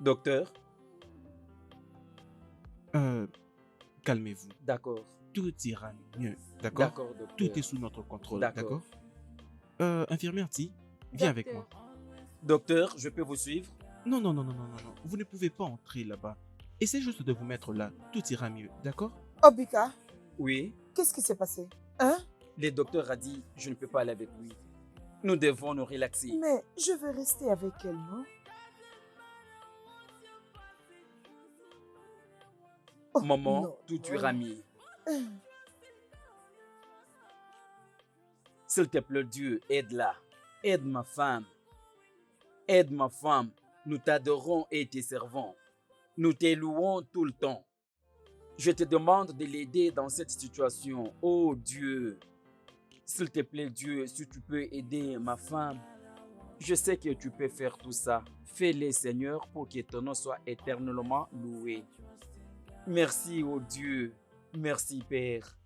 Docteur, Calmez-vous. d'accord. Tout ira mieux. D'accord? D'accord, docteur. Tout est sous notre contrôle. D'accord. D'accord? Infirmière Ti, viens avec moi. Docteur, je peux vous suivre? Non, non, non, non, non, non, non. Vous ne pouvez pas entrer là-bas. Essayez juste de vous mettre là. Tout ira mieux. D'accord? Obika, Oui. qu'est-ce qui s'est passé? Hein? Le docteur a dit je ne peux pas aller avec lui. Nous devons nous relaxer. Mais je vais rester avec elle, non? Oh, Maman, non. tout ira mieux. Hum. S'il te plaît, Dieu, aide-la. Aide ma femme. Aide ma femme. Nous t'adorons et te servons. Nous te louons tout le temps. Je te demande de l'aider dans cette situation. Oh Dieu, s'il te plaît Dieu, si tu peux aider ma femme, je sais que tu peux faire tout ça. Fais-le Seigneur pour que ton nom soit éternellement loué. Merci oh Dieu, merci Père.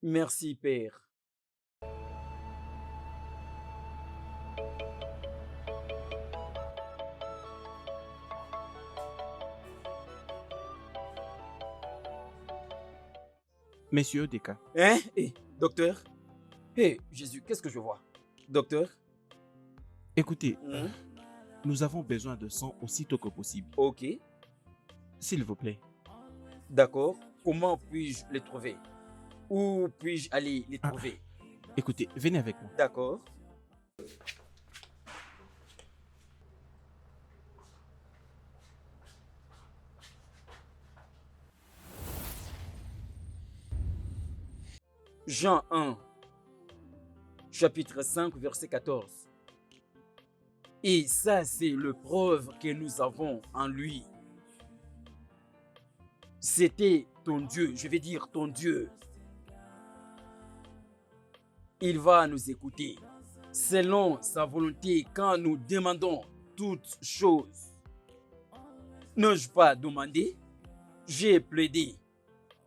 Merci Père. Monsieur Odeka, Hein? Docteur? Jésus, qu'est-ce que je vois? Docteur? écoutez, Hein? nous avons besoin de sang aussitôt que possible. Ok, S'il vous plaît. d'accord. Comment puis-je les trouver? Où puis-je aller les trouver? Écoutez, venez avec moi. D'accord. Jean 1, chapitre 5, verset 14. Et ça, c'est le preuve que nous avons en lui. C'était ton Dieu, je vais dire ton Dieu. Il va nous écouter selon sa volonté quand nous demandons toutes choses. N'ai-je pas demandé? J'ai plaidé,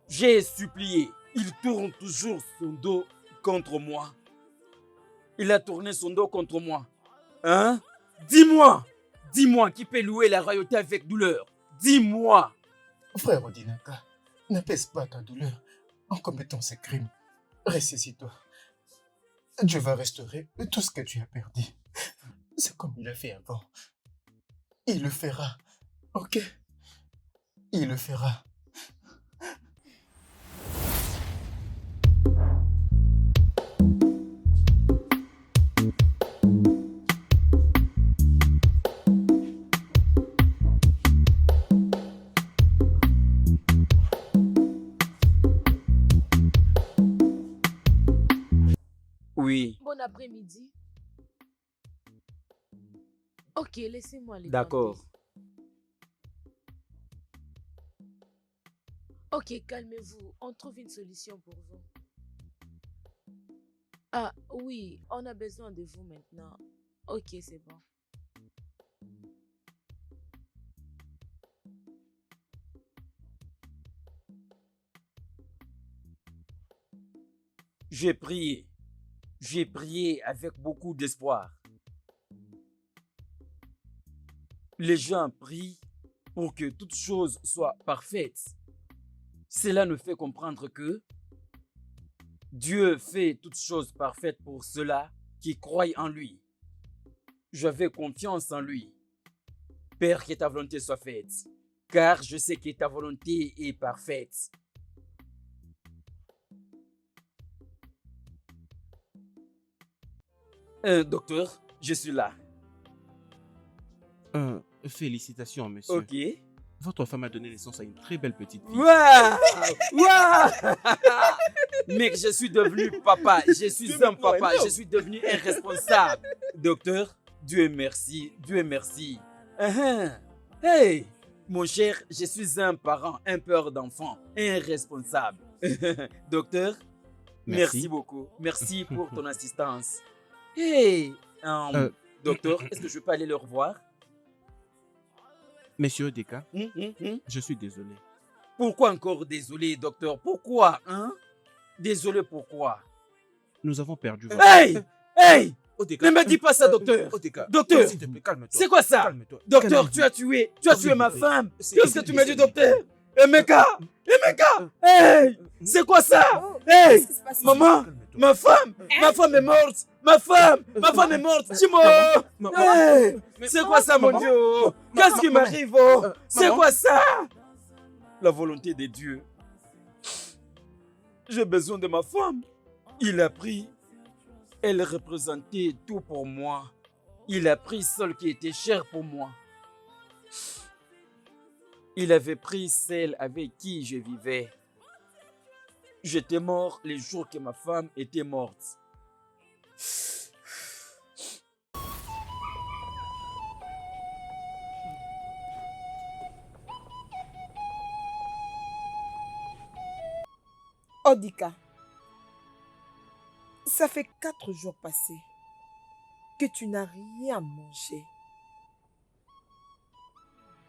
j'ai supplié. Il tourne toujours son dos contre moi. Il a tourné son dos contre moi. Hein? Dis-moi qui peut louer la royauté avec douleur. Dis-moi. Frère Odinaka, n'apaise pas ta douleur en commettant ces crimes. Ressaisis-toi. Dieu va restaurer tout ce que tu as perdu. C'est comme il a fait avant. Il le fera. Ok? Il le fera. Oui, Bon après-midi. Ok, laissez-moi aller. d'accord. Ok, calmez-vous. On trouve une solution pour vous. Ah oui, on a besoin de vous maintenant. Ok, c'est bon. J'ai prié. J'ai prié avec beaucoup d'espoir. Les gens prient pour que toute chose soit parfaite. Cela nous fait comprendre que Dieu fait toutes choses parfaites pour ceux-là qui croient en lui. J'avais confiance en lui. Père, que ta volonté soit faite, car je sais que ta volonté est parfaite. Docteur, je suis là. Félicitations, monsieur. Ok. Votre femme a donné naissance à une très belle petite fille. Waouh! Waouh! Mec, je suis devenu papa. Je suis un papa. Je suis devenu un responsable. Docteur, Dieu merci. Dieu merci. Hey! Mon cher, je suis un parent, un père d'enfant, un responsable. Docteur, merci beaucoup. Merci pour ton assistance. Hey! Docteur, est-ce que je peux aller le revoir? Monsieur Odeka, je suis désolé. Pourquoi encore désolé, docteur? Pourquoi, hein? Désolé, pourquoi? Nous avons perdu votre... Hey! Hey! Odeka, Ne me dis pas ça, docteur! Odeka, Docteur! s'il te plaît, calme-toi. C'est quoi ça? Calme-toi. Docteur, tu as tué ma femme! Qu'est-ce que tu m'as dit, docteur? Emeka! Hey! C'est quoi ça? Hey! Qu'est-ce qui se passe ici? Maman! Ma femme est morte! Ma femme est morte! Dis-moi! Hey! C'est quoi ça, mon Dieu? Qu'est-ce qui m'arrive? C'est quoi ça? La volonté de Dieu. J'ai besoin de ma femme. Il a pris. Elle représentait tout pour moi. Il a pris celle qui était chère pour moi. Il avait pris celle avec qui je vivais. J'étais mort les jours que ma femme était morte. Odika, ça fait 4 jours passés que tu n'as rien mangé.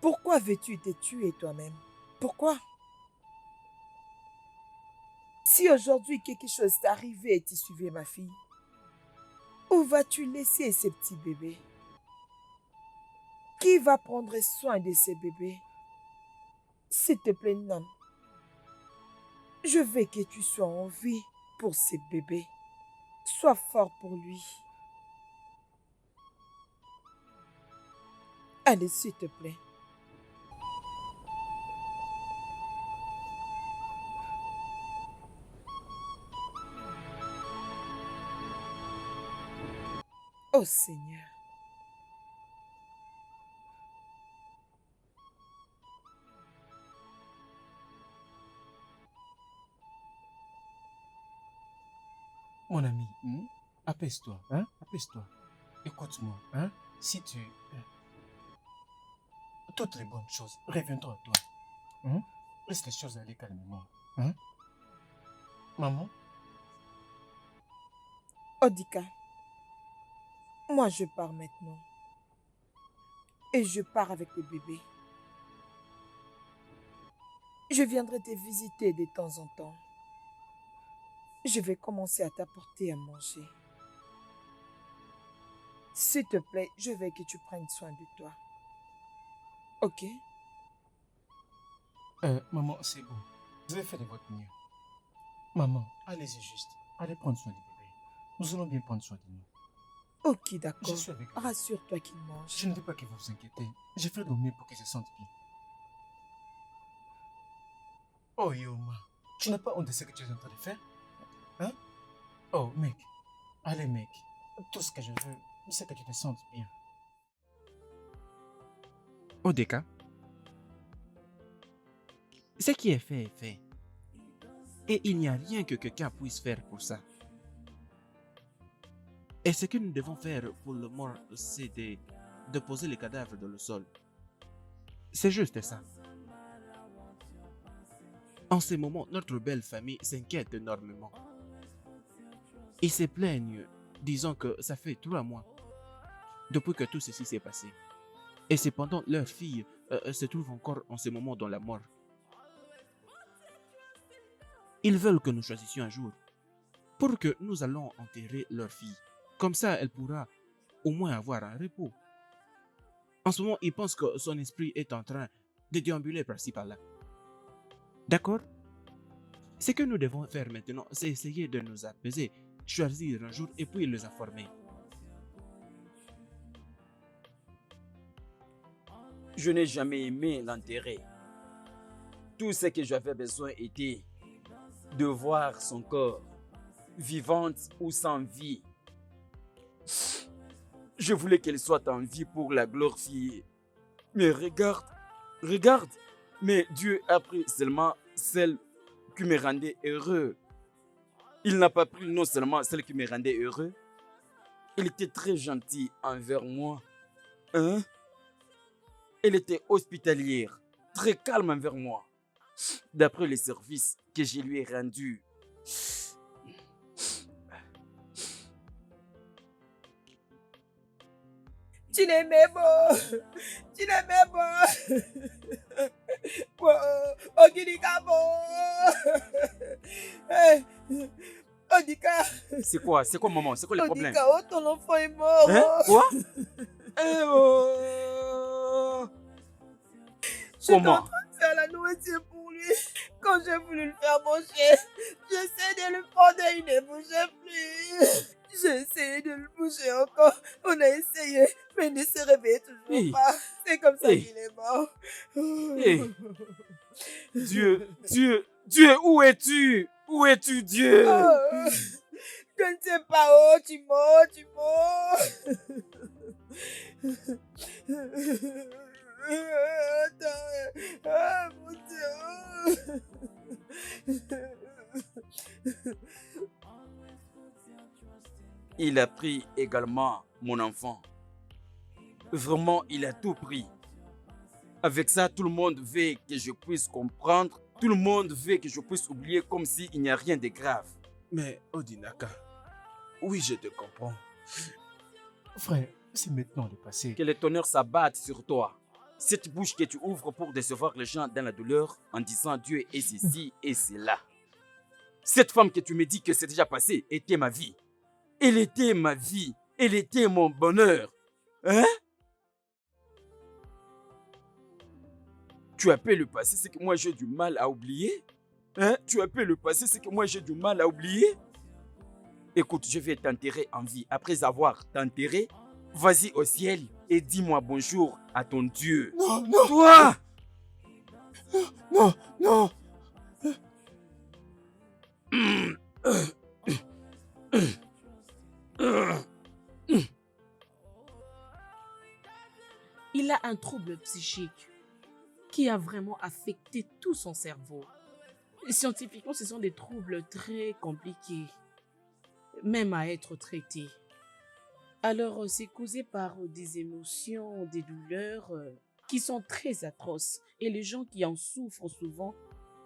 Pourquoi veux-tu te tuer toi-même? Pourquoi? Si aujourd'hui quelque chose t'est arrivé et tu suivais ma fille, où vas-tu laisser ces petits bébés? Qui va prendre soin de ces bébés? S'il te plaît, non. Je veux que tu sois en vie pour ces bébés. Sois fort pour lui. Allez, s'il te plaît. Oh Seigneur. Mon ami, apaise-toi, hein? Apaise-toi. Écoute-moi, hein? Si tu... toutes les bonnes choses reviendront à toi. Hein? Laisse les choses aller calmement. Hein? Maman? Odika, moi je pars maintenant. Et je pars avec le bébé. Je viendrai te visiter de temps en temps. Je vais commencer à t'apporter à manger. S'il te plaît, je veux que tu prennes soin de toi. Ok? Maman, c'est bon. Vous avez fait de votre mieux. Maman, allez-y juste. Allez prendre soin du bébé. Nous allons bien prendre soin de nous. Ok, Je d'accord. suis avec vous. Rassure-toi qu'il mange. Je ne veux pas que vous vous inquiétez. Je ferai le mieux pour qu'il se sente bien. Oh Yoma, tu n'as pas honte de ce que tu es en train de faire? Hein? Oh mec, allez mec, tout ce que je veux, c'est que tu te sentes bien. Odeka, ce qui est fait est fait. Et il n'y a rien que quelqu'un puisse faire pour ça. Et ce que nous devons faire pour le mort, c'est de poser le cadavre dans le sol. C'est juste ça. En ce moment, notre belle famille s'inquiète énormément. Ils se plaignent, disant que ça fait 3 mois depuis que tout ceci s'est passé. Et cependant, leur fille se trouve encore en ce moment dans la mort. Ils veulent que nous choisissions un jour pour que nous allons enterrer leur fille. Comme ça, elle pourra au moins avoir un repos. En ce moment, ils pensent que son esprit est en train de déambuler par-ci par-là. D'accord? Ce que nous devons faire maintenant, c'est essayer de nous apaiser, choisir un jour et puis les informer. Je n'ai jamais aimé l'enterrer. Tout ce que j'avais besoin était de voir son corps, vivante ou sans vie. Je voulais qu'elle soit en vie pour la glorifier. Mais regarde, regarde, mais Dieu a pris seulement celle qui me rendait heureux. Il n'a pas pris non seulement celle qui me rendait heureux, il était très gentil envers moi. Hein? Elle était hospitalière, très calme envers moi. D'après les services que je lui ai rendus. Tu l'aimais bon. Tu l'aimais bon. Odika bon. Hey, Odika. C'est quoi, maman? C'est quoi le problème? Odika, oh, ton enfant est mort. Hein? Oh. Quoi? Eh oh. J'étais en Comment? train de faire la nourriture pour lui. Quand j'ai voulu le faire manger, j'essaie de le prendre et il ne bougeait plus. J'ai essayé de le bouger encore. On a essayé, mais il ne se réveille toujours Hey. pas. C'est comme ça Hey. qu'il est mort. Hey. Dieu, où es-tu? Où es-tu, Dieu? Oh, je ne sais pas. Oh, tu mens. Attends. Ah, mon Dieu. Il a pris également mon enfant. Vraiment, il a tout pris. Avec ça, tout le monde veut que je puisse comprendre. Tout le monde veut que je puisse oublier comme s'il n'y a rien de grave. Mais Odinaka, oui, je te comprends. Frère, c'est maintenant le passé. Que les tonnerres s'abattent sur toi. Cette bouche que tu ouvres pour décevoir les gens dans la douleur en disant Dieu est ceci et cela. Cette femme que tu me dis que c'est déjà passé était ma vie. Elle était ma vie. Elle était mon bonheur. Hein? Tu appelles le passé ce que moi j'ai du mal à oublier? Hein? Tu appelles le passé ce que moi j'ai du mal à oublier? Écoute, je vais t'enterrer en vie. Après avoir t'enterré, vas-y au ciel et dis-moi bonjour à ton Dieu. Non, non, Toi! non, non. Il a un trouble psychique qui a vraiment affecté tout son cerveau. Scientifiquement, ce sont des troubles très compliqués, même à être traités. Alors, c'est causé par des émotions, des douleurs qui sont très atroces. Et les gens qui en souffrent souvent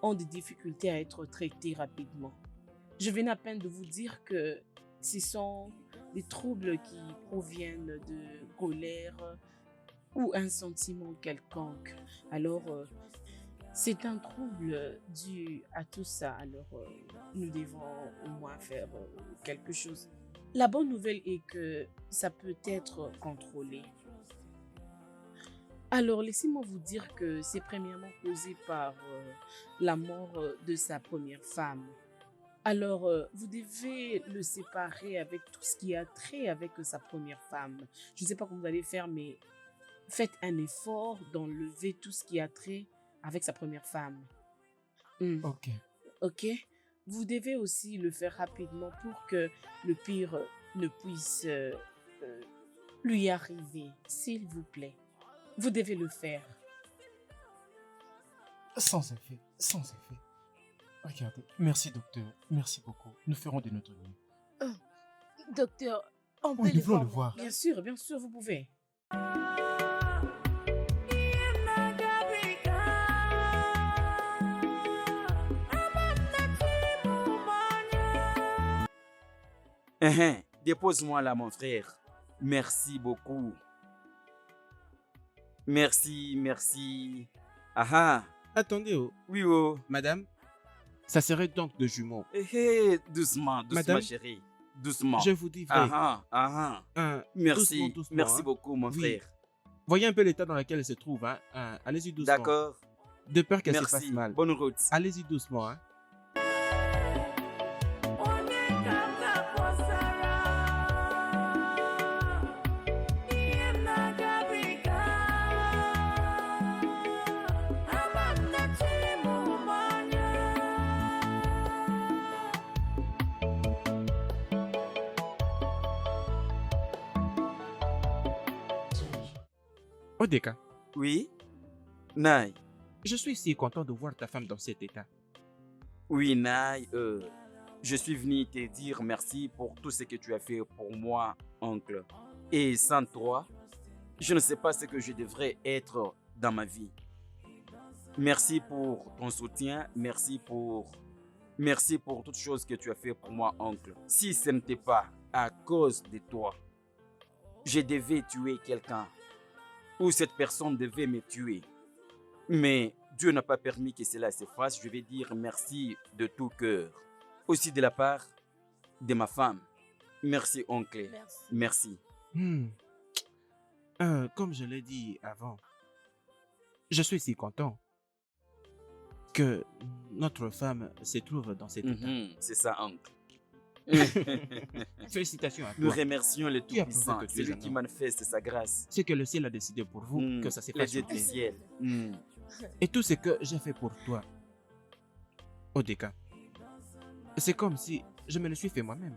ont des difficultés à être traités rapidement. Je venais à peine de vous dire que ce sont des troubles qui proviennent de colère ou un sentiment quelconque. Alors, c'est un trouble dû à tout ça. Alors, nous devons au moins faire quelque chose. La bonne nouvelle est que ça peut être contrôlé. Alors, laissez-moi vous dire que c'est premièrement causé par la mort de sa première femme. Alors, vous devez le séparer avec tout ce qui a trait avec sa première femme. Je ne sais pas comment vous allez faire, mais faites un effort d'enlever tout ce qui a trait avec sa première femme. Ok. Ok? Vous devez aussi le faire rapidement pour que le pire ne puisse lui arriver, s'il vous plaît. Vous devez le faire. Sans effet, sans effet. Regardez, merci docteur, merci beaucoup. Nous ferons de notre mieux. Docteur, on peut Oui, nous voulons le voir. Bien sûr, vous pouvez. Dépose-moi là, mon frère. Merci beaucoup. Merci. Ah, Attendez, oh, oui, oh. madame, ça serait donc de jumeaux. Doucement, Madame, chérie. Doucement. Je vous dis vrai. Merci, doucement, merci hein. beaucoup, mon Oui. frère. Voyez un peu l'état dans lequel elle se trouve. Hein. Allez-y doucement. D'accord. De peur qu'elle se Merci. fasse mal. Bonne route. Allez-y doucement. Hein. Odeka, Oui? Naï. je suis si content de voir ta femme dans cet état. Oui, Naï. Je suis venu te dire merci pour tout ce que tu as fait pour moi, oncle. Et sans toi, je ne sais pas ce que je devrais être dans ma vie. Merci pour ton soutien. Merci pour toutes choses que tu as fait pour moi, oncle. Si ce n'était pas à cause de toi, je devais tuer quelqu'un. Ou cette personne devait me tuer. Mais Dieu n'a pas permis que cela se fasse. Je vais dire merci de tout cœur. Aussi de la part de ma femme. Merci, oncle. Merci. Merci. Comme je l'ai dit avant, je suis si content que notre femme se trouve dans cet état. C'est ça, oncle. Félicitations à Nous toi. remercions le Tu as prouvé Tout-Puissant. que tu C'est es lui un qui homme. manifeste sa grâce. C'est que le ciel a décidé pour vous que ça s'est Le fait Dieu sur du terre. ciel. Et tout ce que j'ai fait pour toi, Odeka, c'est comme si je me le suis fait moi-même.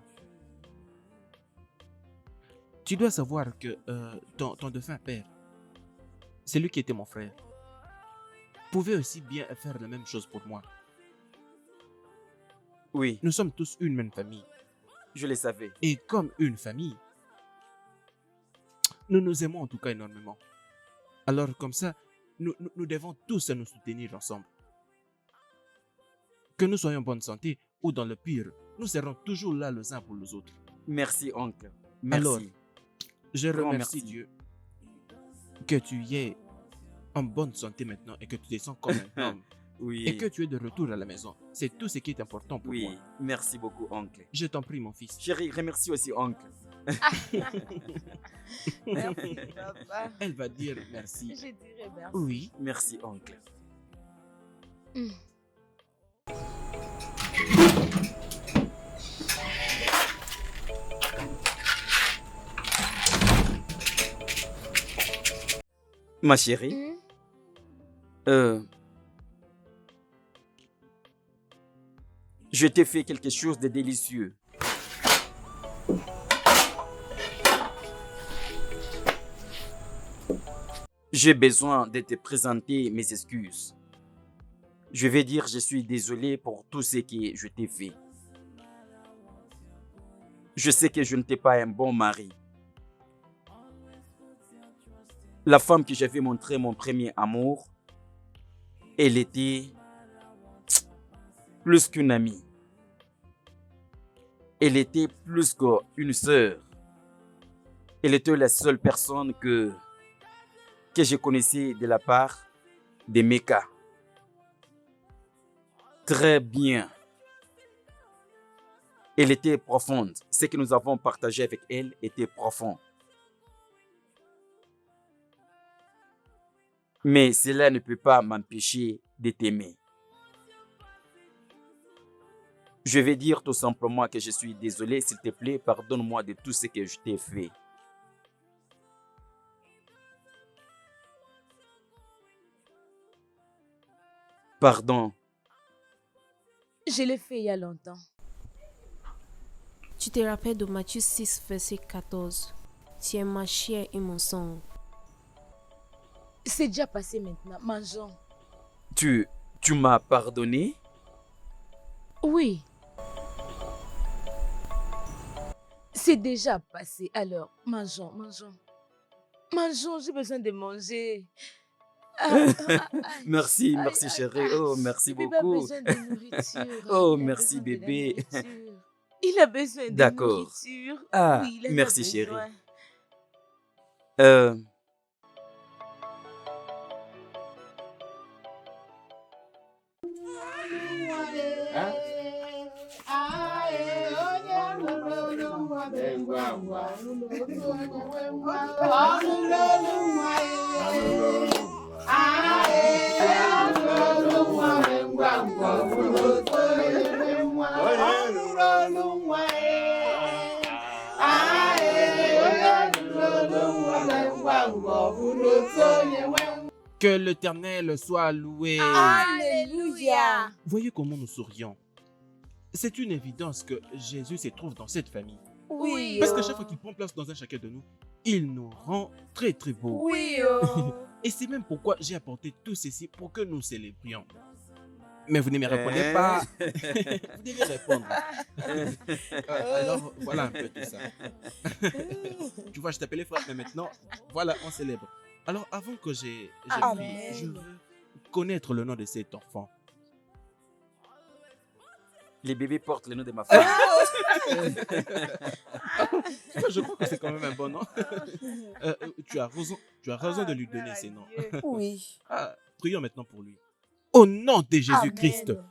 Tu dois savoir que ton défunt père C'est lui qui était mon frère. Pouvait aussi bien faire la même chose pour moi. Oui, Nous sommes tous une même famille. je le savais. Et comme une famille, nous nous aimons en tout cas énormément. Alors comme ça, nous devons tous nous soutenir ensemble. Que nous soyons en bonne santé ou dans le pire, nous serons toujours là les uns pour les autres. Merci, oncle. Merci. Alors, je Grand remercie merci. Dieu que tu es en bonne santé maintenant et que tu te sens comme un homme Oui. et que tu es de retour à la maison. C'est tout ce qui est important pour moi. Oui, merci beaucoup, oncle. Je t'en prie, mon fils. Chérie, remercie aussi, oncle. Merci, papa. Elle va dire merci. Je dirais merci. Oui. Merci, oncle. Ma chérie, je t'ai fait quelque chose de délicieux. J'ai besoin de te présenter mes excuses. Je vais dire je suis désolé pour tout ce que je t'ai fait. Je sais que je n'étais pas un bon mari. La femme que j'avais montré mon premier amour, elle était plus qu'une amie. Elle était plus qu'une sœur. Elle était la seule personne que je connaissais de la part de Meka. Très bien. Elle était profonde. Ce que nous avons partagé avec elle était profond. Mais cela ne peut pas m'empêcher de t'aimer. Je vais dire tout simplement que je suis désolé. S'il te plaît, pardonne-moi de tout ce que je t'ai fait. Pardon. Je l'ai fait il y a longtemps. Tu te rappelles de Matthieu 6, verset 14. Tu es ma chair et mon sang. C'est déjà passé maintenant. Mangeons. Tu m'as pardonné? Oui. C'est déjà passé. Alors, mangeons. Mangeons, j'ai besoin de manger. Merci, Aïe, merci aïe, chérie. aïe. Oh, merci Bébé a beaucoup. besoin de nourriture. Oh, Il a merci, besoin de la bébé. nourriture. Il a besoin de D'accord. nourriture. Ah, Oui, il en a merci, besoin. chérie. Que l'Éternel soit loué. Alléluia. Voyez comment nous sourions. C'est une évidence que Jésus se trouve dans cette famille. Oui. Parce que chaque fois qu'il prend place dans un chacun de nous, il nous rend très très beaux. Oui. Et c'est même pourquoi j'ai apporté tout ceci pour que nous célébrions. Mais vous ne me répondez pas. Vous devez répondre. Alors, voilà un peu tout ça. Tu vois, je t'appelais frère, mais maintenant, voilà, on célèbre. Alors, avant que Amen. je veux connaître le nom de cet enfant. Les bébés portent le nom de ma femme. Je crois que c'est quand même un bon nom. Tu as raison de lui donner ces noms. Oui. Ah, prions maintenant pour lui. Au nom de Jésus-Christ. Amen.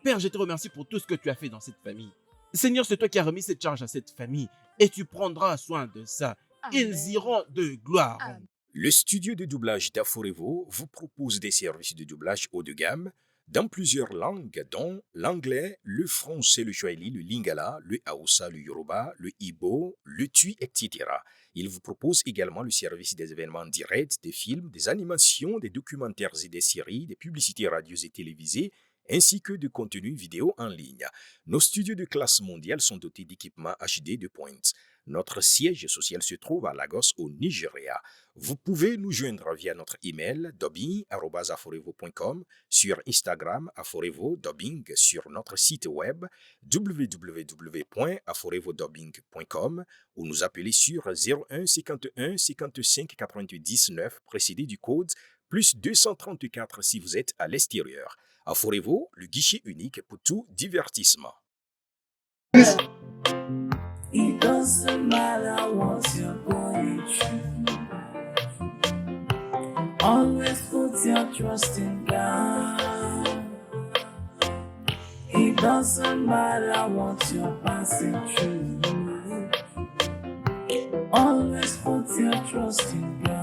Père, je te remercie pour tout ce que tu as fait dans cette famille. Seigneur, c'est toi qui as remis cette charge à cette famille et tu prendras soin de ça. Ils iront de gloire. Amen. Le studio de doublage d'Aforevo vous propose des services de doublage haut de gamme dans plusieurs langues, dont l'anglais, le français, le swahili, le lingala, le haoussa, le yoruba, le ibo, le tui, etc. Il vous propose également le service des événements directs, des films, des animations, des documentaires et des séries, des publicités radios et télévisées, ainsi que de contenus vidéo en ligne. Nos studios de classe mondiale sont dotés d'équipements HD de pointe. Notre siège social se trouve à Lagos, au Nigeria. Vous pouvez nous joindre via notre email dubbing@aforevo.com, sur Instagram Aforevo Dubbing, sur notre site web www.aforevodubbing.com ou nous appeler sur 01 51 55 99 précédé du code plus 234 si vous êtes à l'extérieur. Aforevo, le guichet unique pour tout divertissement. It doesn't matter what you're going through. Always put your trust in God. It doesn't matter what you're passing through. Always put your trust in God.